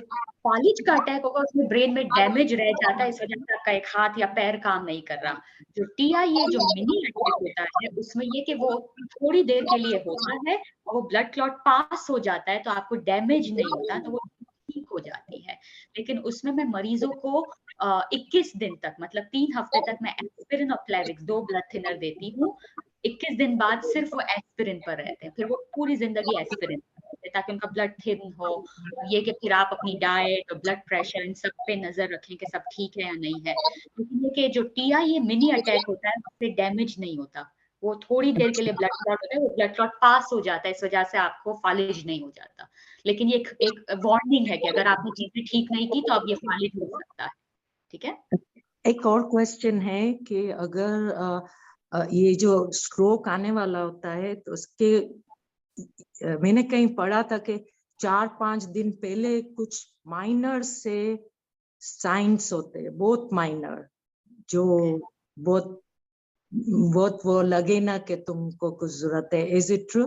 फालिज का अटैक होगा, उसमें ब्रेन में डैमेज रह जाता है, इस वजह से आपका एक हाथ या पैर काम नहीं कर रहा। जो TIA जो मिनी अटैक होता है, उसमें ये कि वो थोड़ी देर के लिए होता है और वो ब्लड क्लॉट पास हो जाता है, तो आपको डैमेज नहीं होता, तो वो ठीक हो जाती है। लेकिन उसमें मैं मरीजों को 21 दिन तक, मतलब 3 हफ्ते तक मैं एस्पिरिन और प्लेविक्स 2 ब्लड थिनर देती हूँ। 21 दिन बाद सिर्फ वो एस्पिरिन पर रहते हैं, फिर वो पूरी जिंदगी एस्पिरिन, ताकि उनका ब्लड थिन हो। ये कि फिर आप अपनी डाइट और ब्लड प्रेशर इन सब पे नजर रखें कि सब ठीक है या नहीं है। लेकिन ये कि जो TIA मिनी अटैक होता है, उससे डैमेज नहीं होता, वो थोड़ी देर के लिए ब्लड क्लॉट होता है, वो ब्लड क्लॉट पास हो जाता है, इस वजह से आपको फालिज नहीं हो जाता। लेकिन ये एक वार्निंग है कि अगर आपने चीजें ठीक नहीं की तो अब ये फालिज हो सकता है, ठीक है। एक और क्वेश्चन है कि अगर ये जो स्ट्रोक आने वाला होता है, तो उसके मैंने कहीं पढ़ा था कि 4-5 दिन पहले कुछ माइनर से साइंस होते हैं, बहुत माइनर, जो बहुत बहुत वो लगे ना कि तुमको कुछ जरूरत है। Is it true?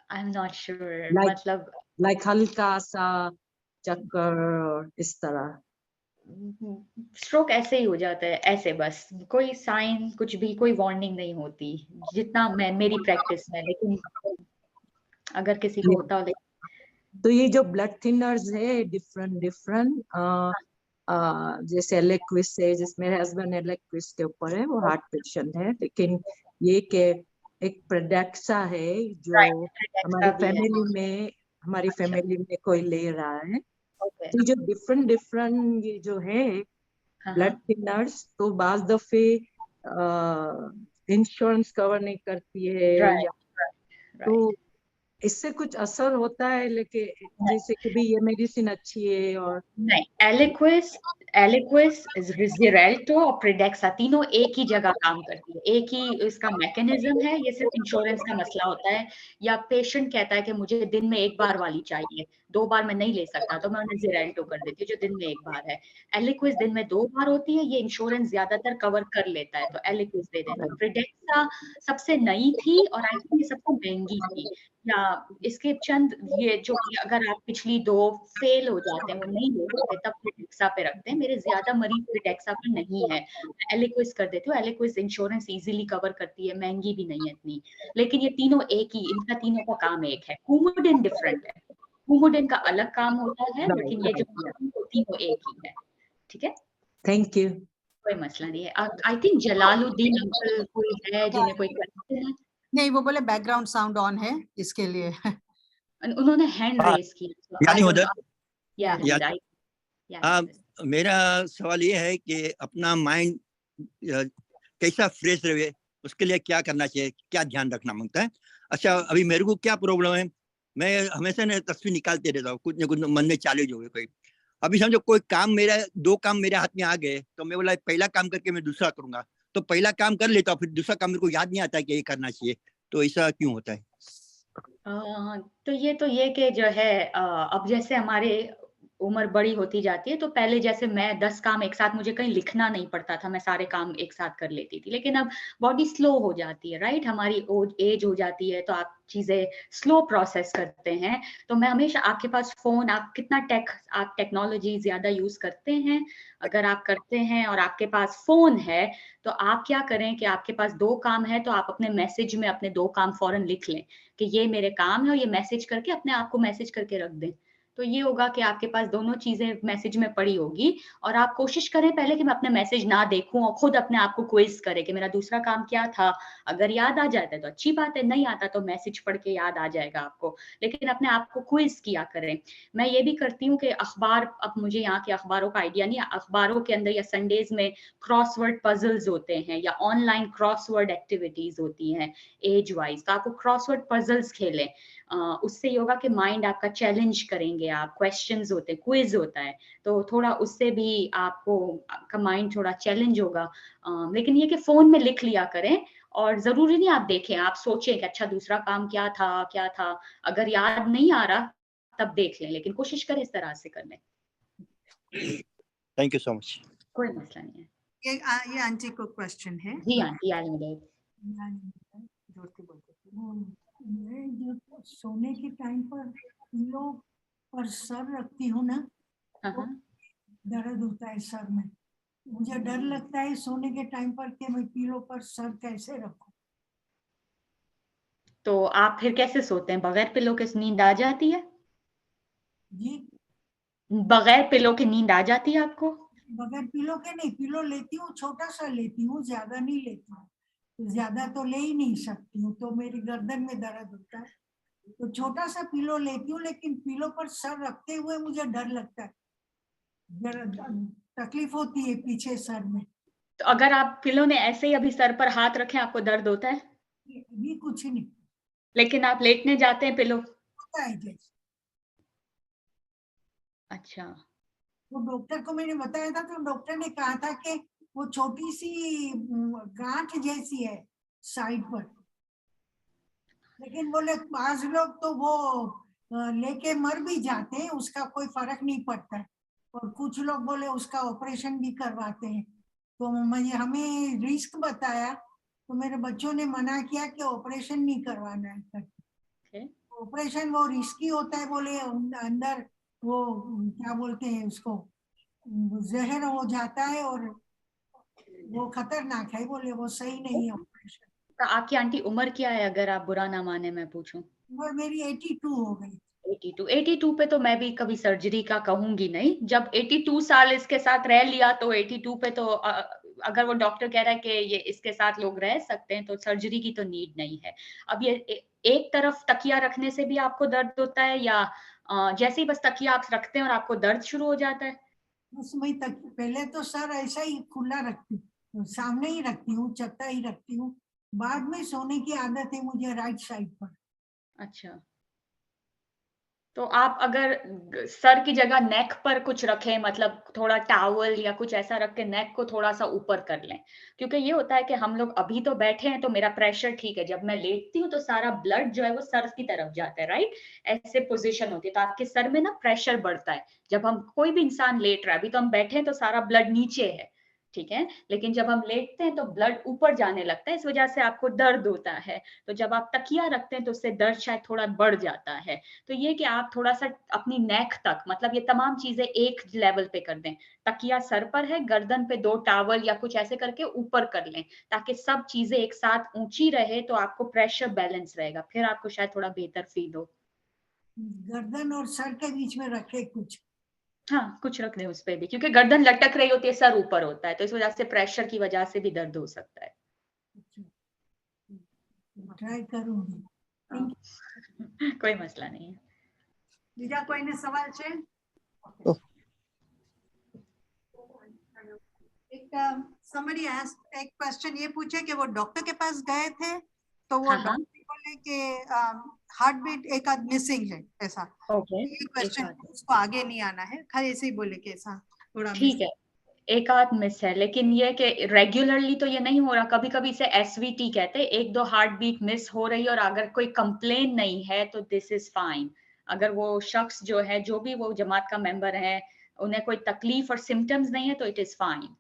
I am not sure, Like- मतलब लाइक हल्का सा चक्कर और इस तरह। स्ट्रोक ऐसे ही हो जाता है, ऐसे बस, कोई साइन कुछ भी, कोई वार्निंग नहीं होती, जितना मैं मेरी प्रैक्टिस में। लेकिन अगर किसी को होता हो, तो ये जो ब्लड थिनर्स है डिफरेंट डिफरेंट, जैसे एलेक्विस है, जिसमें हस्बैंड एलेक्विस के ऊपर है, वो हार्ट पेशेंट है, लेकिन ये के एक प्रेडेक्सा है जो हमारी फैमिली में कोई ले रहा है। तो जो डिफरेंट डिफरेंट ये जो है ब्लड थिनर्स, तो बाज दफे इंश्योरेंस कवर नहीं करती है, तो इससे कुछ असर होता है, लेकिन जैसे कि भी ये मेडिसिन अच्छी है और नहीं, एलिक्विस, ज़ेरैल्टो और प्रेडेक्सा तीनों एक ही जगह काम करती है, एक ही इसका मैकेनिज्म है। ये सिर्फ इंश्योरेंस का मसला होता है, या पेशेंट कहता है कि मुझे दिन में 1 बार वाली चाहिए, 2 बार मैं नहीं ले सकता, तो मैं उन्हें ज़ेरैल्टो कर देती हूँ जो दिन में 1 बार है। एलिक्विस दिन में 2 बार होती है, ये इंश्योरेंस ज्यादातर कवर कर लेता है, तो एलिक्विस दे देती हूँ। प्रेडेक्सा सबसे नई थी और आई थिंक ये सबसे महंगी थी, या इसके चंद ये जो कि अगर आप पिछली 2 फेल हो जाते हैं, वो नहीं हो सकते, तब प्रेडेक्सा पे रखते हैं। मेरे ज्यादा मरीज प्रेडेक्सा पे नहीं है, एलिक्विस कर देती हूँ। एलिक्विस इंश्योरेंस इजीली कवर करती है, महंगी भी नहीं है इतनी। लेकिन ये तीनों एक ही, इनका तीनों का काम एक है। कुमुडिन डिफरेंट है, कुमुडिन का अलग काम होता है, लेकिन ये जो तीनों एक ही है, ठीक है। Thank you. कोई मसला नहीं है। आई थिंक जलालुद्दीन अंकल कोई है जिन्हें कोई क्वेश्चन है? नहीं, वो बोले बैकग्राउंड साउंड ऑन है इसके लिए। उन्होंने हैंड रेज किया। मेरा सवाल ये है कि अपना माइंड कैसा फ्रेश रहे, उसके लिए क्या करना चाहिए, क्या ध्यान रखना मांगता है। अच्छा, अभी मेरे को क्या प्रॉब्लम है, मैं हमेशा ना तस्वीर निकालते रहता हूँ, कुछ न कुछ मन में चैलेंज हो गए कोई। अभी समझो कोई काम मेरा, 2 काम मेरे हाथ में आ गए, तो मैं बोला पहला काम करके मैं दूसरा करूंगा, तो पहला काम कर लेता हूँ, फिर दूसरा काम मेरे को याद नहीं आता कि ये करना चाहिए। तो ऐसा क्यों होता है? तो ये कि जो है अब जैसे हमारे उम्र बड़ी होती जाती है, तो पहले जैसे मैं 10 काम एक साथ, मुझे कहीं लिखना नहीं पड़ता था, मैं सारे काम एक साथ कर लेती थी। लेकिन अब बॉडी स्लो हो जाती है, राइट? हमारी एज हो जाती है, तो आप चीजें स्लो प्रोसेस करते हैं। तो मैं हमेशा, आपके पास फोन, आप कितना आप टेक्नोलॉजी ज्यादा यूज करते हैं? अगर आप करते हैं और आपके पास फोन है, तो आप क्या करें कि आपके पास 2 काम है, तो आप अपने मैसेज में अपने 2 काम फौरन लिख लें कि ये मेरे काम है, और ये मैसेज करके अपने आप को मैसेज करके रख दें। तो ये होगा कि आपके पास दोनों चीजें मैसेज में पड़ी होगी, और आप कोशिश करें पहले कि मैं अपने मैसेज ना देखूं, और खुद अपने आप को क्विज करें कि मेरा दूसरा काम क्या था। अगर याद आ जाता है तो अच्छी बात है, नहीं आता तो मैसेज पढ़ के याद आ जाएगा आपको, लेकिन अपने आप को क्विज किया करें। मैं ये भी करती हूँ कि अखबार, अब मुझे यहाँ के अखबारों का आइडिया नहीं, अखबारों के अंदर या संडेज में क्रॉसवर्ड पजल्स होते हैं, या ऑनलाइन क्रॉसवर्ड एक्टिविटीज होती हैं एज वाइज, तो आपको क्रॉसवर्ड पजल्स खेलें। उससे ये होगा कि माइंड आपका चैलेंज करेंगे आप, क्वेश्चंस होते हैं, क्विज होता है, तो थोड़ा उससे भी आपका माइंड थोड़ा चैलेंज होगा। लेकिन ये कि फोन में लिख लिया करें, और जरूरी नहीं आप देखें, आप सोचें कि अच्छा दूसरा काम क्या था। अगर याद नहीं आ रहा तब देख लें, लेकिन कोशिश करें इस तरह से करने। Thank you so much. कोई मसला नहीं है। ये आंटी को क्वेश्चन है। जी आंटी, आलमदीद। जोर के बोलते मैं जो सोने के टाइम पर पिलो पर सर रखती हूँ ना, तो दर्द होता है सर में। मुझे डर लगता है सोने के टाइम पर कि मैं पिलो पर सर कैसे रखूं। तो आप फिर कैसे सोते हैं? बगैर पिलो के नींद आ जाती है? जी, बगैर पिलो की नींद आ जाती है आपको? बगैर पिलो के नहीं, पिलो लेती हूँ, छोटा सा लेती हूँ, ज्यादा नहीं लेती हूँ। तो ज्यादा तो ले ही नहीं सकती हूँ, तो मेरी गर्दन में दर्द होता है, तो छोटा सा पिलो लेती हूँ, लेकिन पिलो पर सर रखते हुए मुझे डर लगता है, तकलीफ होती है पीछे सर में। तो अगर आप पिलो ने ऐसे ही अभी सर पर हाथ रखें, आपको दर्द होता है? भी कुछ नहीं लेकिन आप लेटने जाते हैं पिलो? होता है जैसे। अच्छा। वो डॉक्टर को मैंने बताया था, तो डॉक्टर ने कहा था कि वो छोटी सी गांठ जैसी है साइड पर, लेकिन बोले आज लोग तो वो लेके मर भी जाते हैं, उसका कोई फर्क नहीं पड़ता है, और कुछ लोग बोले उसका ऑपरेशन भी करवाते हैं। तो मुझे हमें रिस्क बताया, तो मेरे बच्चों ने मना किया कि ऑपरेशन नहीं करवाना है। ऑपरेशन वो रिस्की होता है, बोले अंदर वो क्या बोलते हैं उसको, जहर हो जाता है, और वो खतरनाक है, बोले वो सही नहीं है ऑपरेशन। तो आपकी आंटी उम्र क्या है, अगर आप बुरा ना माने मैं पूछूं? उम्र मेरी 82 हो गई। 82 पे तो मैं भी कभी सर्जरी का कहूंगी नहीं। जब 82 साल इसके साथ रह लिया, तो 82 पे तो अगर वो डॉक्टर कह रहा है कि ये इसके साथ लोग रह सकते हैं, तो सर्जरी की तो नीड नहीं है। अब ये एक तरफ तकिया रखने से भी आपको दर्द होता है, या जैसे ही बस तकिया आप रखते हैं और आपको दर्द शुरू हो जाता है? बस मैं तक पहले तो सर ऐसा ही खुला रखती हूँ, सामने ही रखती हूँ, चत्ता ही रखती हूँ। बाद में सोने की आदत है मुझे राइट साइड पर। अच्छा, तो आप अगर सर की जगह नेक पर कुछ रखें, मतलब थोड़ा टॉवल या कुछ ऐसा रख के नेक को थोड़ा सा ऊपर कर लें, क्योंकि ये होता है कि हम लोग अभी तो बैठे हैं तो मेरा प्रेशर ठीक है, जब मैं लेटती हूँ तो सारा ब्लड जो है वो सर की तरफ जाता है, राइट? ऐसे पोजीशन होती है, तो आपके सर में ना प्रेशर बढ़ता है। जब हम, कोई भी इंसान लेट रहा है, अभी तो हम बैठे हैं तो सारा ब्लड नीचे है, ठीक है, लेकिन जब हम लेटते हैं तो ब्लड ऊपर जाने लगता है, इस वजह से आपको दर्द होता है। तो जब आप तकिया रखते हैं तो उससे दर्द शायद थोड़ा बढ़ जाता है। तो ये कि आप थोड़ा सा अपनी नेक तक, मतलब ये तमाम चीजें एक लेवल पे कर दें। तकिया सर पर है, गर्दन पे 2 टॉवल या कुछ ऐसे करके ऊपर कर लें, ताकि सब चीजें एक साथ ऊंची रहे, तो आपको प्रेशर बैलेंस रहेगा, फिर आपको शायद थोड़ा बेहतर फील हो। गर्दन और सर के बीच में रखे कुछ। हाँ, कुछ रख दें उस पे भी, क्योंकि गर्दन लटक रही होती है, सर ऊपर होता है, तो इस वजह से प्रेशर की वजह से भी दर्द हो सकता है। ट्राई करूंगी। कोई मसला नहीं है। બીજા કોઈને સવાલ છે? એક somebody asked एक क्वेश्चन ये पूछे कि वो डॉक्टर के पास गए थे तो वो हाँ, हाँ। डॉक्टर बोले कि हार्ट बीट एक आध मिसिंग है ऐसा। ओके, ये क्वेश्चन उसको आगे नहीं आना है, खाली ऐसे ही बोले कि ऐसा थोड़ा ठीक है, एक आध मिस है, लेकिन ये कि रेगुलरली तो ये नहीं हो रहा, कभी कभी इसे एसवीटी कहते हैं, एक दो हार्ट बीट मिस हो रही है और अगर कोई कंप्लेन नहीं है तो दिस इज फाइन। अगर वो शख्स जो है, जो भी वो जमात का मेंबर है, उन्हें कोई तकलीफ और सिम्टम्स नहीं है तो इट इज फाइन।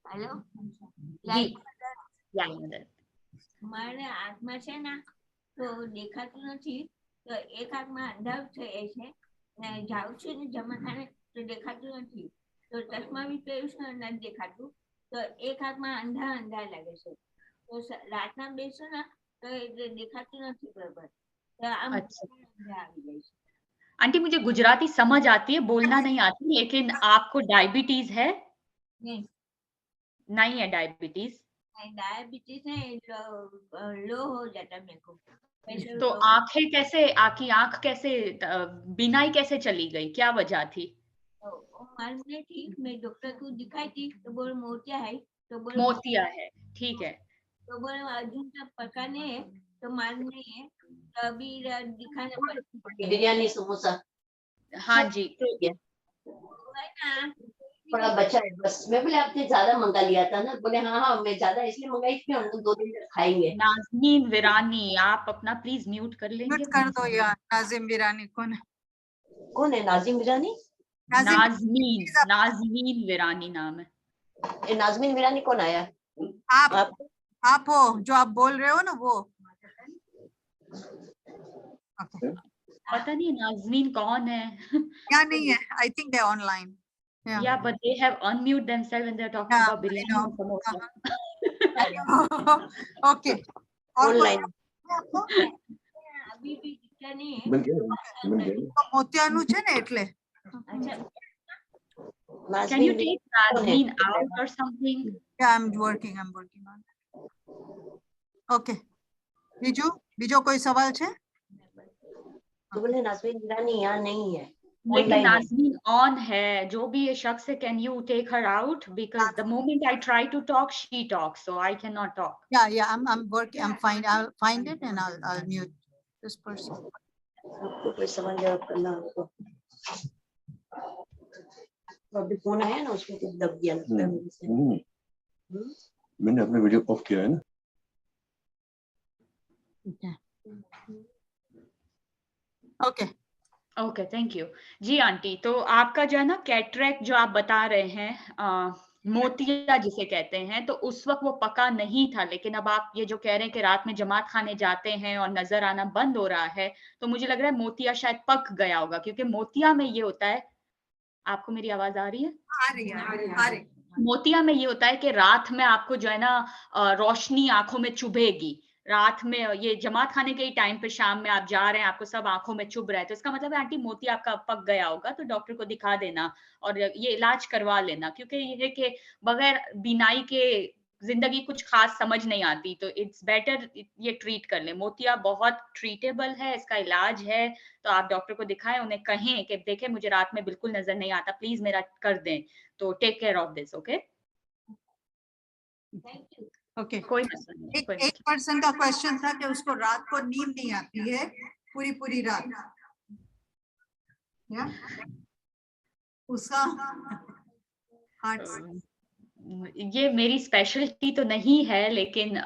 हेलो जी, મદદ મારા હાથમાં છે ને તો દેખાતું નથી, તો એક હાથમાં અંધારું થઈ છે ને જાઉં છું ને જમાખાને તો દેખાતું નથી, તો ચશ્મા બી પહેરું છું ને નથી દેખાતું, તો એક હાથમાં અંધાર અંધાર લાગે છે, તો રાતના બેસું ને તો દેખાતું નથી બરાબર, તો આમ અંધાર આવી જાય છે। आंटी मुझे गुजराती समझ आती है, बोलना नहीं आती, लेकिन आपको डायबिटीज है? नहीं है डायबिटीज? डायबिटीज है, लो हो जाता मेरे को। तो आंखें कैसे, आपकी आंख कैसे, बीनाई कैसे चली गई, क्या वजह थी? मालूम नहीं थी, मैं डॉक्टर को दिखाई थी तो बोले मोतिया है, तो बोले मोतिया है, ठीक है, तो बोले अर्जुन का पका नहीं है, तो मालूम नहीं है, तो अभी दिखाने पड़ेगा। बिरयानी समोसा, हाँ जी, थोड़ा बचा है बस। मैं बोले आपने ज्यादा मंगा लिया था ना, बोले हाँ हाँ मैं ज्यादा इसलिए मंगाई थी, हम लोग 2 दिन तक खाएंगे। नाज़मीन विरानी, आप अपना प्लीज म्यूट कर लेंगे? म्यूट कर दो यार। नाजिम विरानी कौन है? कौन है नाजिम विरानी? नाज़मीन विरानी नाम है। नाज़मीन विरानी कौन आया? आप हो जो आप बोल रहे हो ना वो। Okay. पता नहीं नाज़मीन कौन है। क्या नहीं है, I think they're online. Yeah, but they have unmute themselves and they're talking about biryani and samosa. Okay. Online. अभी भी दिखता नहीं है। मोतियानु છે ને એટલે। Can you take Nazneen out or something? Yeah, I'm working on it. Okay. બીજો કોઈ સવાલ છે? तो बोले नाज़मीन विरानी यहाँ नहीं है, लेकिन नाज़मीन ऑन है, जो भी ये शख्स है, can you take her out because the moment I try to talk she talks, so I cannot talk. Yeah, I'm working, I'm fine, I'll find it and I'll mute this person. आपको कोई सवाल जवाब करना हो तो अभी phone आया ना उसमें कुछ दब गया लगता है। मैंने अपना वीडियो ऑफ किया है ना। Okay, thank you ji aunty. तो आपका जो है ना कैटरेक्ट जो आप बता रहे हैं, मोतिया जिसे कहते हैं, तो उस वक्त वो पका नहीं था, लेकिन अब आप ये जो कह रहे हैं कि रात में जमात खाने जाते हैं और नजर आना बंद हो रहा है, तो मुझे लग रहा है मोतिया शायद पक गया होगा, क्योंकि मोतिया में ये होता है। आपको मेरी आवाज आ रही है? आ रही। मोतिया में ये होता है कि रात में आपको जो है ना रोशनी आंखों में चुभेगी। रात में ये जमात खाने के ही टाइम पे शाम में आप जा रहे हैं, आपको सब आंखों में चुभ रहा है, तो इसका मतलब है आंटी मोतिया आपका पक गया होगा, तो डॉक्टर को दिखा देना और ये इलाज करवा लेना, क्योंकि ये है कि बगैर बीनाई के जिंदगी कुछ खास समझ नहीं आती, तो इट्स बेटर ये ट्रीट कर ले। मोतिया बहुत ट्रीटेबल है, इसका इलाज है, तो आप डॉक्टर को दिखाएं, उन्हें कहें कि देखें मुझे रात में बिल्कुल नजर नहीं आता, प्लीज मेरा कर दें, तो take care of this. Okay, okay, कोई मसला नहीं। एक पर्सन का क्वेश्चन था कि उसको रात को नींद नहीं आती है पूरी रात, या उसका हार्ट। ये मेरी स्पेशलिटी तो नहीं है, लेकिन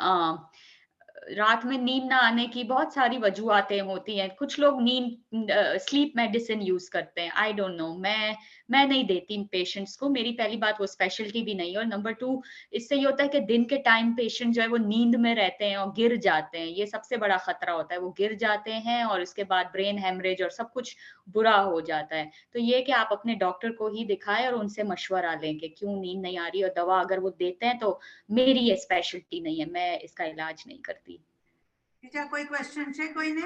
रात में नींद ना आने की बहुत सारी वजूहातें होती हैं। कुछ लोग नींद स्लीप मेडिसिन यूज करते हैं, आई डोंट नो, मैं नहीं देती पेशेंट्स को। मेरी पहली बात वो स्पेशलिटी भी नहीं है, और नंबर 2 इससे ये होता है कि दिन के टाइम पेशेंट जो है वो नींद में रहते हैं और गिर जाते हैं, ये सबसे बड़ा खतरा होता है, वो गिर जाते हैं और उसके बाद ब्रेन हेमरेज और सब कुछ बुरा हो जाता है। तो ये कि आप अपने डॉक्टर को ही दिखाएं और उनसे मशवरा लें कि क्यों नींद नहीं आ रही, और दवा अगर वो देते हैं तो मेरी ये स्पेशलिटी नहीं है, मैं इसका इलाज नहीं करती। બીજા કોઈ ક્વેશ્ચન છે કોઈને?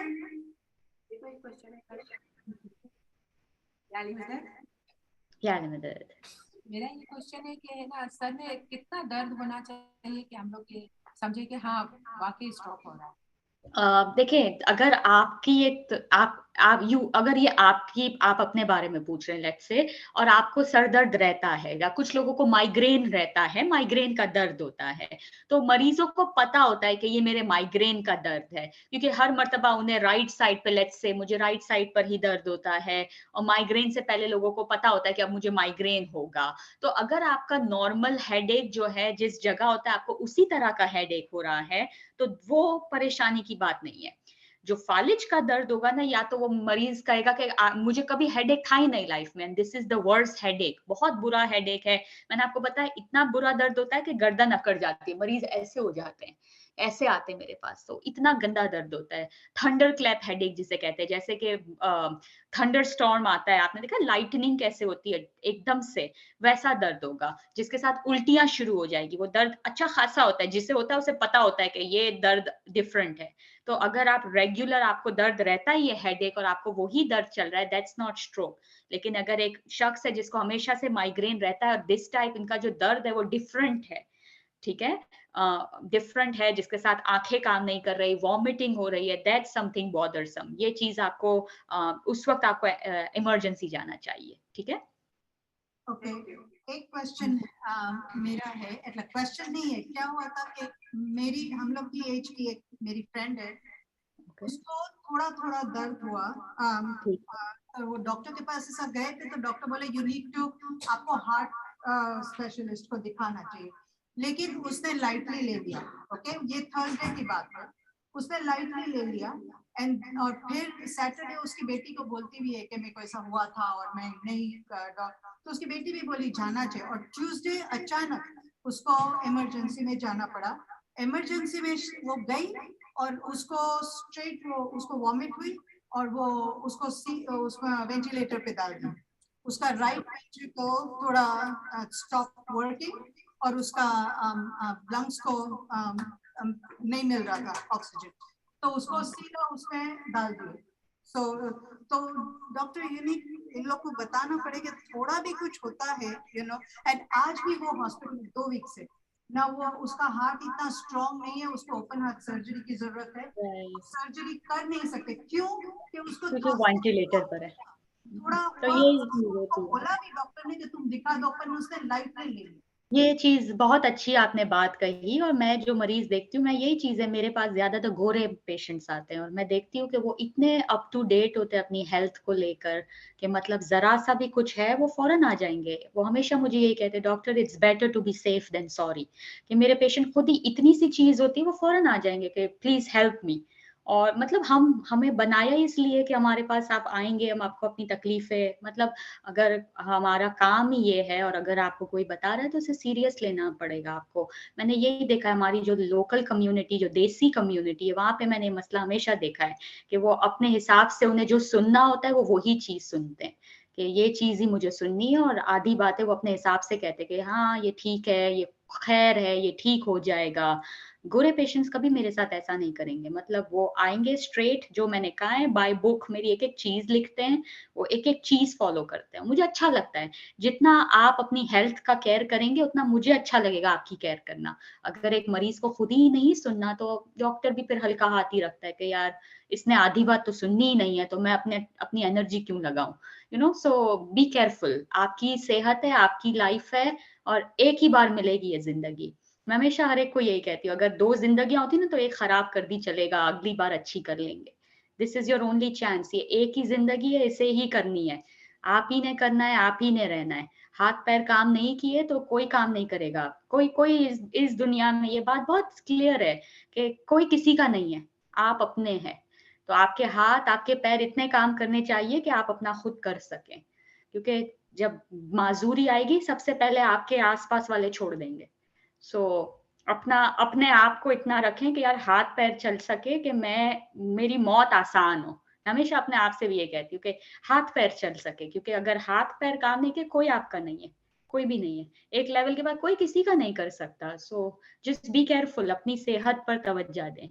मेरा ये क्वेश्चन है कि है ना सर में कितना दर्द होना चाहिए कि हम लोग ये समझे कि हाँ वाकई स्ट्रोक हो रहा है? देखिए, अगर आपकी ये आप अगर ये आप अपने बारे में पूछ रहे हैं लेट्स से, और आपको सर दर्द रहता है या कुछ लोगों को माइग्रेन रहता है, माइग्रेन का दर्द होता है, तो मरीजों को पता होता है कि ये मेरे माइग्रेन का दर्द है, क्योंकि हर मर्तबा उन्हें राइट साइड पे लेट्स से मुझे राइट साइड पर ही दर्द होता है, और माइग्रेन से पहले लोगों को पता होता है कि अब मुझे माइग्रेन होगा। तो अगर आपका नॉर्मल हेडेक जो है जिस जगह होता है आपको उसी तरह का हेडेक हो रहा है, तो वो परेशानी की बात नहीं है। जो फालिज का दर्द होगा ना, या तो वो मरीज कहेगा कि मुझे कभी हेडेक था ही नहीं लाइफ में, this is the worst headache, बहुत बुरा हेडेक है। मैंने आपको बताया इतना बुरा दर्द होता है कि गर्दन अकड़ जाती है, मरीज ऐसे हो जाते हैं, ऐसे आते हैं मेरे पास, तो इतना गंदा दर्द होता है। थंडर क्लैप हेडेक जिसे कहते हैं, जैसे कि थंडर स्टॉर्म आता है, आपने देखा लाइटनिंग कैसे होती है एकदम से, वैसा दर्द होगा, जिसके साथ उल्टियां शुरू हो जाएगी। वो दर्द अच्छा खासा होता है, जिसे होता है उसे पता होता है कि ये दर्द डिफरेंट है। तो अगर आप रेगुलर आपको दर्द रहता है ये हेडेक और आपको वही दर्द चल रहा है, दैट्स नॉट स्ट्रोक। लेकिन अगर एक शख्स है जिसको हमेशा से माइग्रेन रहता है और दिस टाइप इनका जो दर्द है वो डिफरेंट है, ठीक है, डिफरेंट है, जिसके साथ आंखें काम नहीं कर रही, वॉमिटिंग हो रही है, दैट्स समथिंग बॉदरसम। ये चीज आपको उस वक्त आपको इमरजेंसी जाना चाहिए, ठीक है। ओके, एक क्वेश्चन मेरा है, मतलब क्वेश्चन नहीं है, क्या हुआ था कि मेरी हम लोग की एज की एक मेरी फ्रेंड है, उसको थोड़ा थोड़ा दर्द हुआ, तो वो डॉक्टर के पास ऐसा गए थे, तो डॉक्टर बोले यू नीड टू, आपको हार्ट स्पेशलिस्ट को दिखाना चाहिए, लेकिन उसने लाइटली ले लिया। ओके, ये थर्सडे की बात है, उसने लाइटली ले लिया और फिर सैटरडे उसकी बेटी को बोलती भी है कि मेरे को ऐसा हुआ था और मैं नहीं, तो उसकी बेटी भी बोली जाना चाहिए, और ट्यूसडे अचानक उसको इमरजेंसी में जाना पड़ा। इमरजेंसी में वो गई और उसको स्ट्रेट उसको वॉमिट हुई और वो उसको वेंटिलेटर पे डाल दिया। उसका राइट वेंट्रिकल थोड़ा स्टॉप वर्किंग और उसका लंग्स को नहीं मिल रहा था ऑक्सीजन, तो उसको सीधा उसमें डाल दिए। तो डॉक्टर इन लोग को बताना पड़ेगा, थोड़ा भी कुछ होता है एंड आज भी वो हॉस्पिटल 2 वीक से ना, वो उसका हार्ट इतना स्ट्रॉन्ग नहीं है, उसको ओपन हार्ट सर्जरी की जरूरत है, सर्जरी कर नहीं सकते, क्यों कि उसको वेंटिलेटर पर है। थोड़ा तो ये बोला भी डॉक्टर ने कि तुम दिखा दो, पर उसने लाइटली ले ली। ये चीज बहुत अच्छी आपने बात कही, और मैं जो मरीज देखती हूँ, मैं यही चीज है, मेरे पास ज्यादातर गोरे पेशेंट्स आते हैं और मैं देखती हूँ कि वो इतने अप टू डेट होते हैं अपनी हेल्थ को लेकर कि मतलब जरा सा भी कुछ है वो फौरन आ जाएंगे। वो हमेशा मुझे यही कहते हैं, doctor it's better to be safe than sorry, कि मेरे पेशेंट खुद ही इतनी सी चीज होती है वो फौरन आ जाएंगे कि प्लीज हेल्प मी। और मतलब हमें बनाया इसलिए कि हमारे पास आप आएंगे, हम आपको अपनी तकलीफें, मतलब अगर हमारा काम ही ये है और अगर आपको कोई बता रहा है तो उसे सीरियस लेना पड़ेगा आपको। मैंने यही देखा है, हमारी जो लोकल कम्युनिटी, जो देसी कम्युनिटी है, वहां पे मैंने मसला हमेशा देखा है कि वो अपने हिसाब से उन्हें जो सुनना होता है वो वही चीज सुनते हैं कि ये चीज ही मुझे सुननी है, और आधी बातें वो अपने हिसाब से कहते हैं कि हाँ ये ठीक है, ये खैर है, ये ठीक हो जाएगा। गोरे पेशेंट्स कभी मेरे साथ ऐसा नहीं करेंगे, मतलब वो आएंगे स्ट्रेट, जो मैंने कहा है बाय बुक, मेरी एक एक चीज लिखते हैं, वो एक एक चीज फॉलो करते हैं। मुझे अच्छा लगता है, जितना आप अपनी हेल्थ का केयर करेंगे उतना मुझे अच्छा लगेगा आपकी केयर करना। अगर एक मरीज को खुद ही नहीं सुनना तो डॉक्टर भी फिर हल्का हाथ ही रखता है कि यार इसने आधी बात तो सुननी ही नहीं है, तो मैं अपनी एनर्जी क्यों लगाऊं, सो बी केयरफुल। आपकी सेहत है, आपकी लाइफ है, और एक ही बार मिलेगी ये जिंदगी। मैं हमेशा हर एक को यही कहती हूँ, अगर 2 जिंदगियां होती ना तो एक खराब कर दी चलेगा, अगली बार अच्छी कर लेंगे। This is your only chance, ये एक ही जिंदगी है, इसे ही करनी है, आप ही ने करना है, आप ही ने रहना है। हाथ पैर काम नहीं किए तो कोई काम नहीं करेगा, कोई कोई इस दुनिया में, ये बात बहुत क्लियर है कि कोई किसी का नहीं है, आप अपने हैं। तो आपके हाथ आपके पैर इतने काम करने चाहिए कि आप अपना खुद कर सकें, क्योंकि जब माजूरी आएगी सबसे पहले आपके आसपास वाले छोड़ देंगे। सो अपने आप को इतना रखें कि यार हाथ पैर चल सके, कि मेरी मौत आसान हो। हमेशा अपने आप से भी ये कहती हूँ कि हाथ पैर चल सके, क्योंकि अगर हाथ पैर काम नहीं किए कोई आपका नहीं है, कोई भी नहीं है, एक लेवल के बाद कोई किसी का नहीं कर सकता। सो जस्ट बी केयरफुल, अपनी सेहत पर तवज्जो दें।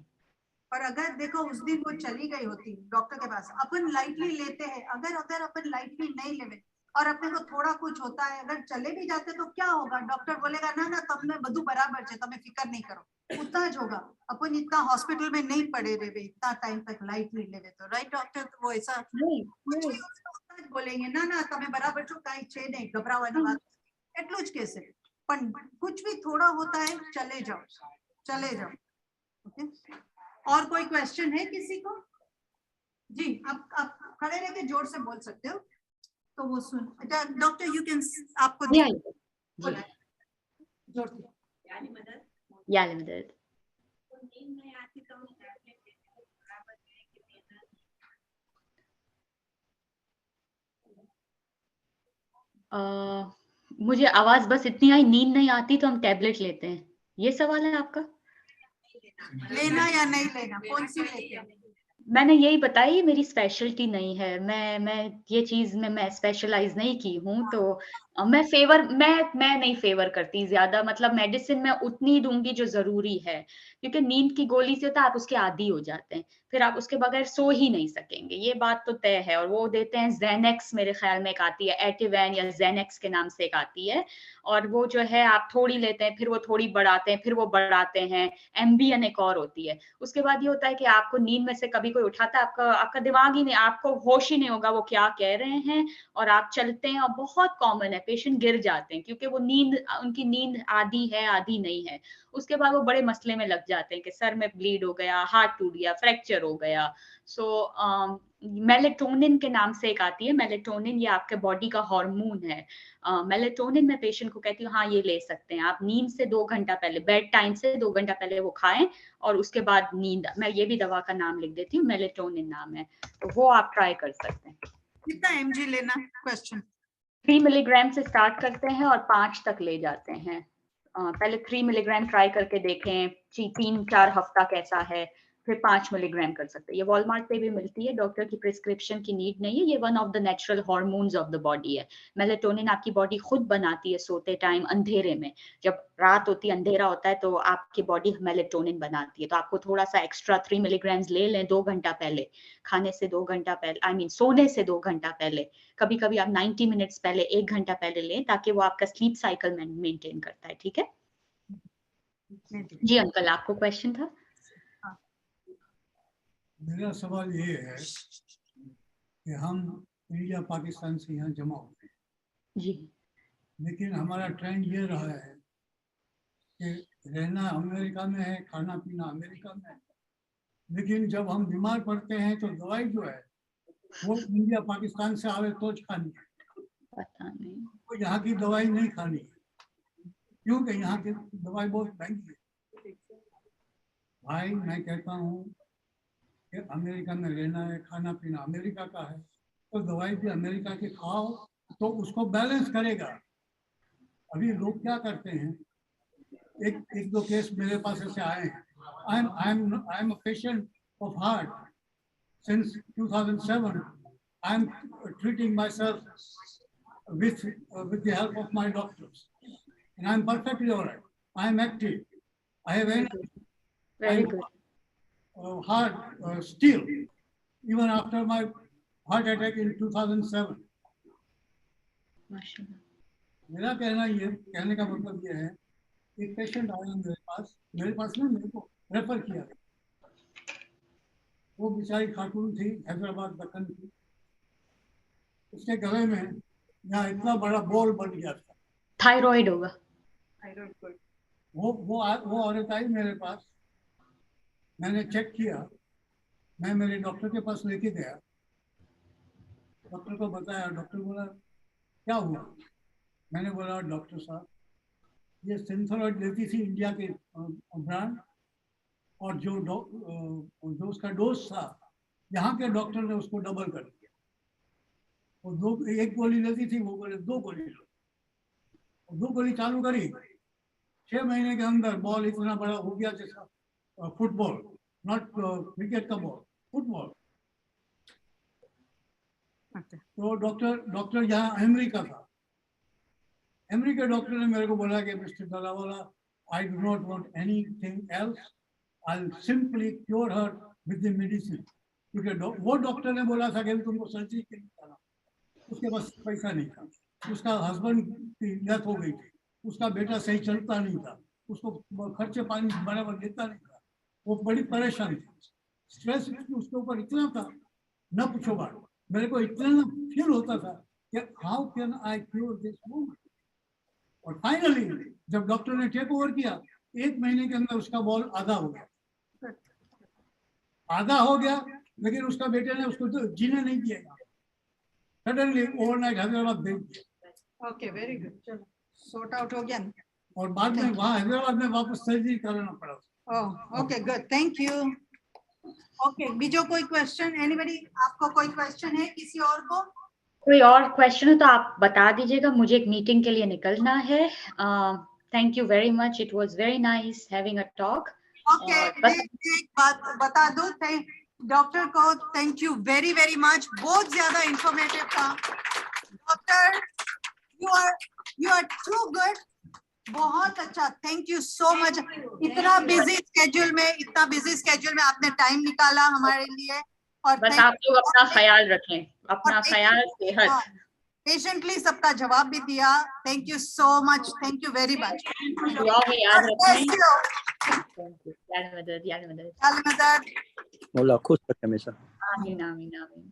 और अगर देखो उस दिन वो चली गई होती डॉक्टर के पास, अपन लाइटली लेते हैं, अगर अपन लाइटली नहीं लेवे और अपने को थोड़ा कुछ होता है, अगर चले भी जाते तो क्या होगा, डॉक्टर बोलेगा ना ना तमने બધું बराबर છે, તમે फिकर नहीं करो, उतना જ होगा। अपन इतना हॉस्पिटल में नहीं पड़े रहे इतना टाइम तक लाइटली ले तो, राइट डॉक्टर? तो वो ऐसा कुछ भी उतना જ बोलेंगे ना ना તમે बराबर છો, કાઈ છે નહીં, घबराવાની વાત એટલું જ કહેશે। પણ कुछ भी थोड़ा होता है, चले जाओ, चले जाओ। ओके, और कोई क्वेश्चन है किसी को? जी, आप खड़े रह के जोर से बोल सकते हो तो वो सुन। डॉक्टर यू कैन, आपको बोला जोर से। याली मदद। मुझे आवाज बस इतनी आई, नींद नहीं आती तो हम टैबलेट लेते हैं, ये सवाल है आपका? लेना या नहीं लेना, कौन सी लेते हैं? मैंने यही बताई, मेरी स्पेशलिटी नहीं है, मैं ये चीज में मैं स्पेशलाइज नहीं की हूँ, तो मैं नहीं फेवर करती ज्यादा, मतलब मेडिसिन में उतनी दूंगी जो जरूरी है, क्योंकि नींद की गोली से तो आप उसके आदी हो जाते हैं, फिर आप उसके बगैर सो ही नहीं सकेंगे, ये बात तो तय है। और वो देते हैं ज़ेनेक्स, मेरे ख्याल में एक आती है एटिवेन या ज़ेनेक्स के नाम से एक आती है, और वो जो है आप थोड़ी लेते हैं, फिर वो थोड़ी बढ़ाते हैं, फिर वो बढ़ाते हैं। एम्बियन एक और होती है। उसके बाद ये होता है कि आपको नींद में से कभी कोई उठाता है, आपका दिमाग ही नहीं, आपको होश ही नहीं होगा वो क्या कह रहे हैं, और आप चलते हैं, और बहुत कॉमन है पेशेंट गिर जाते हैं, क्योंकि वो उनकी नींद आधी है आधी नहीं है। उसके बाद वो बड़े मसले में लग जाते हैं कि सर में ब्लीड हो गया, हार्ट टूट गया, फ्रैक्चर हो गया। सो मेलेटोनिन के नाम से एक आती है, मेलेटोनिन ये आपके बॉडी का हार्मोन है। मेलेटोनिन में पेशेंट को कहती हूँ हाँ ये ले सकते हैं आप, नींद से 2 घंटा पहले, बेड टाइम से 2 घंटा पहले वो खाएं, और उसके बाद नींद, मैं ये भी दवा का नाम लिख देती हूँ, मेलेटोनिन नाम है, तो वो आप ट्राई कर सकते हैं। कितना mg लेना? क्वेश्चन। 3 मिलीग्राम से स्टार्ट करते हैं और 5 तक ले जाते हैं। पहले 3 मिलीग्राम ट्राई करके देखें, 3-4 हफ्ता कैसा है, फिर 5 मिलीग्राम कर सकते हैं। ये वॉलमार्ट पे भी मिलती है, डॉक्टर की प्रिस्क्रिप्शन की नीड नहीं है, ये one of the natural hormones of the body है। मेलेटोनिन आपकी बॉडी खुद बनाती है सोते टाइम अंधेरे में, जब रात होती है अंधेरा होता है तो आपकी बॉडी मेलेटोनिन बनाती है, तो आपको थोड़ा सा एक्स्ट्रा 3 मिलीग्राम ले लें 2 घंटा पहले, खाने से 2 घंटा पहले, सोने से 2 घंटा पहले, कभी कभी आप 90 मिनट्स पहले 1 घंटा पहले लें, ताकि वो आपका स्लीप साइकिल मेंटेन करता है। ठीक है जी अंकल, आपको क्वेश्चन था? मेरा सवाल ये है कि हम इंडिया पाकिस्तान से यहाँ जमा होते हैं जी, लेकिन हमारा ट्रेंड ये रहा है कि रहना अमेरिका में है, खाना पीना अमेरिका में है, लेकिन जब हम बीमार पड़ते हैं तो दवाई जो है वो इंडिया पाकिस्तान से आवे तो खानी है, पता नहीं, तो यहाँ की दवाई नहीं खानी है, क्योंकि यहाँ की दवाई बहुत महंगी है। भाई मैं कहता हूँ कि अमेरिका में रहना है, खाना पीना अमेरिका का है, तो दवाई भी अमेरिका की खाओ तो उसको बैलेंस करेगा। अभी लोग क्या करते हैं, एक दो केस मेरे पास ऐसे आए हैं। I am a patient of heart since 2007. I am treating myself with the help of my doctors, and I am perfectly all right. I am active. I have energy. very good. Heart still, even after my heart attack in 2007. माशाल्लाह। मेरा कहने का मतलब ये है, एक patient आया मेरे पास नहीं, मेरे को रेफर किया। वो बेचारी खातून थी, हैदराबाद दक्कन की, उसके गले में यहाँ इतना बड़ा बॉल बन गया था। थायराइड होगा। वो औरत आई मेरे पास, मैंने चेक किया, मैं मेरे डॉक्टर के पास लेके गया, डॉक्टर को बताया, डॉक्टर बोला क्या हुआ? मैंने बोला डॉक्टर साहब ये सिंथेराइड लेती थी इंडिया के ब्रांड, और जो उसका डोज था यहाँ के डॉक्टर ने उसको डबल कर दिया। वो एक गोली लेती थी, वो बोले 2 गोली लो, 2 गोली चालू करी, 6 महीने के अंदर बॉल इतना बड़ा हो गया जैसा फुटबॉल, नॉट क्रिकेट का बॉल, फुटबॉल। तो डॉक्टर यहाँ अमेरिका था, अमेरिका डॉक्टर ने मेरे को बोला कि mister Dalawala, I do not want anything else, I will simply cure her with the medicine, क्योंकि वो डॉक्टर ने बोला था कि तुमको सर्जरी के लिए जाना, उसके पास पैसा नहीं था, उसका हस्बैंड की डेथ हो गई थी, उसका बेटा सही चलता नहीं था, उसको खर्चे पानी बराबर देता नहीं था, वो बड़ी परेशान थी। स्ट्रेस उसके ऊपर इतना था, न पूछो बात। मेरे को इतना फील होता था कि how can I cure this woman. और फाइनली जब डॉक्टर ने टेक ओवर किया, 1 महीने के अंदर उसका बॉल आधा हो गया, लेकिन उसका बेटे ने उसको तो जीने नहीं दिया, सडनली ओवरनाइट हैदराबाद भेज दिया। ओके, वेरी गुड, चलो सॉर्ट आउट हो गया ना। और बाद में वहाँ हैदराबाद में वापस सर्जरी कराना पड़ा। Okay, good, thank you. Okay, बीजो कोई क्वेश्चन, एनीबॉडी? आपको कोई क्वेश्चन है किसी और को? कोई और क्वेश्चन हो तो आप बता दीजिएगा, मुझे एक मीटिंग के लिए निकलना है। Thank you very much, it was very nice having a talk. Okay, एक बात बता दूं, डॉक्टर को thank you very very much, बहुत ज्यादा इंफॉर्मेटिव था। Doctor, you are too good, बहुत अच्छा, थैंक यू सो मच। इतना बिजी स्केड्यूल में आपने टाइम निकाला हमारे लिए। और बस आप लोग अपना ख्याल रखें, अपना ख्याल, सेहत। पेशेंटली सबका जवाब भी दिया। Thank you so much, thank you very much. दुआ में याद रखें। याद मदद। मौला खुश रखे हमेशा। आमीन आमीन आमीन।